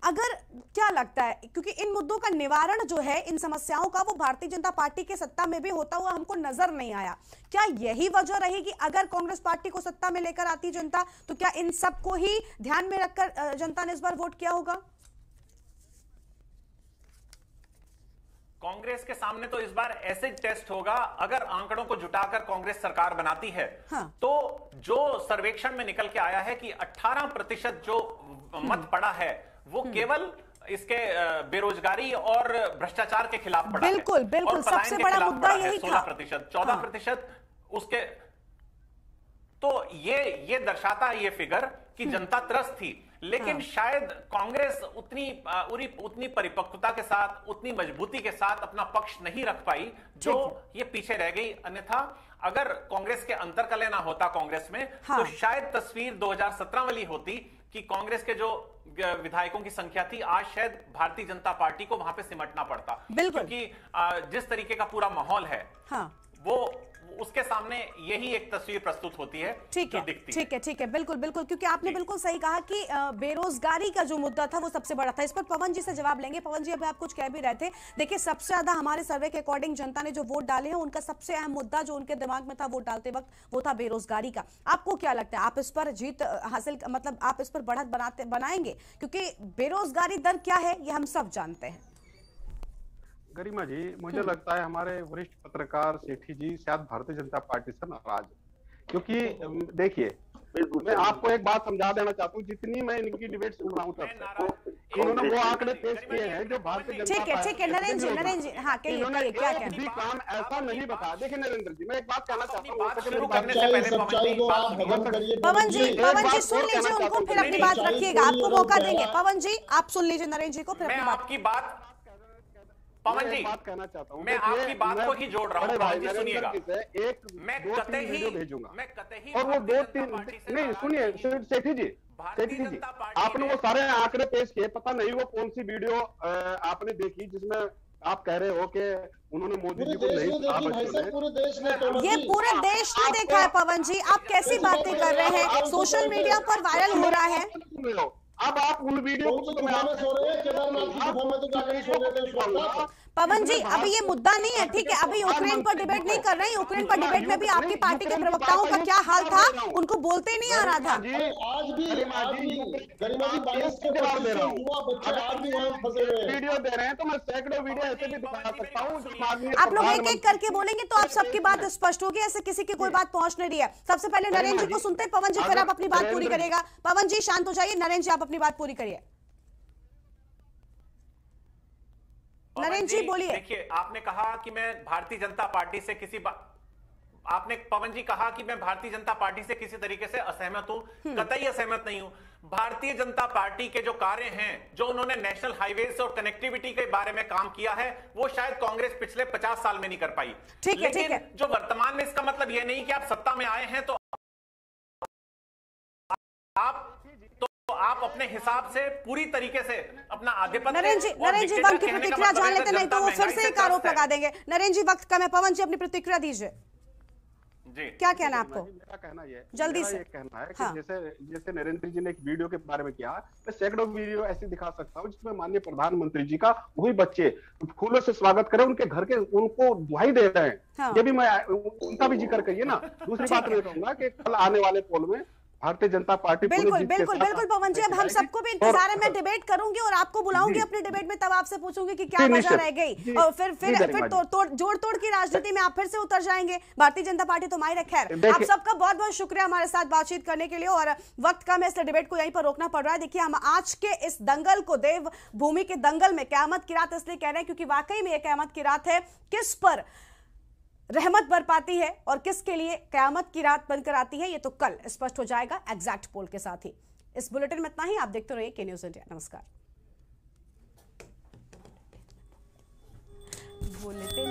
अगर क्या लगता है, क्योंकि इन मुद्दों का निवारण जो है, इन समस्याओं का, वो भारतीय जनता पार्टी के सत्ता में भी होता हुआ हमको नजर नहीं आया। क्या यही वजह रहेगी अगर कांग्रेस पार्टी को सत्ता में लेकर आती जनता, तो क्या इन सबको ही ध्यान में रखकर जनता ने इस बार वोट किया होगा? कांग्रेस के सामने तो इस बार ऐसे टेस्ट होगा, अगर आंकड़ों को जुटाकर कांग्रेस सरकार बनाती है, हाँ। तो जो सर्वेक्षण में निकल के आया है कि 18% जो मत पड़ा है वो केवल इसके बेरोजगारी और भ्रष्टाचार के खिलाफ पड़ा बिल्कुल, है। बिल्कुल, सबसे बड़ा मुद्दा यही था। 16%, 14% उसके, तो ये दर्शाता है ये फिगर कि जनता त्रस्त थी, लेकिन शायद कांग्रेस उतनी परिपक्वता के साथ, उतनी मजबूती के साथ अपना पक्ष नहीं रख पाई, जो ये पीछे रह गई। अन्यथा अगर कांग्रेस के अंतरकलह ना होता कांग्रेस में, तो शायद तस्वीर 2017 वाली होती कि कांग्रेस के जो विधायकों की संख्या थी, आज शायद भारतीय जनता पार्टी को वहां पे सिमटना पड़ता, क्योंकि जिस तरीके का पूरा माहौल है, वो उसके सामने यही एक तस्वीर प्रस्तुत होती है। ठीक है, बिल्कुल, क्योंकि आपने बिल्कुल सही कहा कि बेरोजगारी का जो मुद्दा था वो सबसे बड़ा था। इस पर पवन जी से जवाब लेंगे। पवन जी, अभी आप कुछ कह भी रहे थे, देखिए सबसे ज्यादा हमारे सर्वे के अकॉर्डिंग जनता ने जो वोट डाले हैं, उनका सबसे अहम मुद्दा जो उनके दिमाग में था वोट डालते वक्त, वो था बेरोजगारी का। आपको क्या लगता है, आप इस पर जीत हासिल, मतलब आप इस पर बढ़त बनाएंगे? क्योंकि बेरोजगारी दर क्या है ये हम सब जानते हैं। गरिमा जी, मुझे लगता है हमारे वरिष्ठ पत्रकार सेठी जी शायद भारतीय जनता पार्टी से नाराज है, क्योंकि देखिए मैं आपको एक बात समझा देना चाहता हूँ, जितनी मैं इनकी डिबेट सुन रहा हूँ तब से इन्होंने वो आंकड़े पेश किए हैं जो भारतीय जनता पार्टी, ठीक है नरेंद्र जी, हाँ इन्होंने क्या भी काम ऐसा नहीं बताया। देखिए नरेंद्र जी, मैं एक बात कहना चाहता हूँ, पवन जी सुन लीजिए उनको, फिर अपनी बात रखिएगा, आपको मौका देंगे। पवन जी आप सुन लीजिए नरेंद्र जी को, फिर आपकी बात। पवन जी, बात कहना चाहता हूँ, मैं आपकी बात को ही जोड़ रहा हूँ। पवन जी सुनिएगा, मैं 2-3 वीडियो भेजूंगा, और वो 2-3 नहीं, सुनिए सेठी जी, आपने वो सारे आंकड़े पेश किए, पता नहीं वो कौन सी वीडियो आपने देखी जिसमें आप कह रहे हो कि उन्होंने मोदी जी को नहीं, ये पूरे देश ने देखा है। पवन जी, आप कैसी बातें कर रहे हैं, सोशल मीडिया पर वायरल हो रहा है। अब आप उन वीडियो पवन जी, अभी ये मुद्दा नहीं है, ठीक है, अभी यूक्रेन पर डिबेट नहीं कर रहे हैं। यूक्रेन पर डिबेट में भी आपकी पार्टी के प्रवक्ताओं का क्या हाल था, उनको बोलते ही नहीं आ रहा था। वीडियो दे रहे हैं तो मैं सैकड़ों वीडियो ऐसे भी दिखा सकता हूँ। आप लोग एक एक करके बोलेंगे तो आप सबकी बात स्पष्ट होगी, ऐसे किसी की कोई बात पहुंच नहीं रही है। सबसे पहले नरेंद्र जी को सुनते हैं, पवन जी फिर आप अपनी बात पूरी करिएगा। पवन जी शांत हो जाइए, नरेंद्र जी आप अपनी बात पूरी करिए। नरेंद्र जी बोलिए। देखिए, आपने कहा कि मैं भारतीय जनता पार्टी से आपने पवन जी कहा कि मैं भारतीय जनता पार्टी से किसी तरीके से असहमत हूं। कतई असहमत नहीं हूं। भारतीय जनता पार्टी के जो कार्य हैं, जो उन्होंने नेशनल हाईवेज और कनेक्टिविटी के बारे में काम किया है, वो शायद कांग्रेस पिछले 50 साल में नहीं कर पाई। लेकिन जो वर्तमान में, इसका मतलब यह नहीं कि आप सत्ता में आए हैं तो आप अपने हिसाब से पूरी तरीके से अपना आधिपत्य। नरेंद्र जी वक्त की प्रतिक्रिया जान लेते, नहीं तो वो फिर से एक आरोप लगा देंगे। नरेंद्र जी वक्त कम है, पवन जी अपनी प्रतिक्रिया दीजिए। जी, क्या कहना आपको? मेरा कहना ये जल्दी से कहना है कि जैसे नरेंद्र जी ने एक वीडियो के बारे में किया, मैं सैकड़ों वीडियो ऐसे दिखा सकता हूँ जिसमें माननीय प्रधानमंत्री जी का वही बच्चे फूलों से स्वागत करें, उनके घर के उनको दुहाई दे रहे हैं। ये भी मैं उनका भी जिक्र करिए ना। दूसरी बात मैं कहूंगा कि कल आने वाले पोल में भारतीय जनता पार्टी बिल्कुल पवन जी, अब हम सबको भी इंतजार है। मैं डिबेट करूंगी और आपको बुलाऊंगी अपनी डिबेट में, तब आपसे पूछूंगी कि क्या वजह रह गई, और फिर जोड़ तोड़ की राजनीति में आप फिर से उतर जाएंगे। भारतीय जनता पार्टी तो मायरे। खैर, आप सबका बहुत बहुत शुक्रिया हमारे साथ बातचीत करने के लिए, और वक्त कम है इसलिए डिबेट को यहीं पर रोकना पड़ रहा है। देखिए, हम आज के इस दंगल को, देव भूमि के दंगल में कयामत की रात इसलिए कह रहे हैं क्योंकि वाकई में यह कयामत की रात है। किस पर रहमत बरपाती है और किसके लिए कयामत की रात बनकर आती है, ये तो कल स्पष्ट हो जाएगा एग्जैक्ट पोल के साथ ही। इस बुलेटिन में इतना ही। आप देखते रहिए के न्यूज़ इंडिया। नमस्कार। बुलेटिन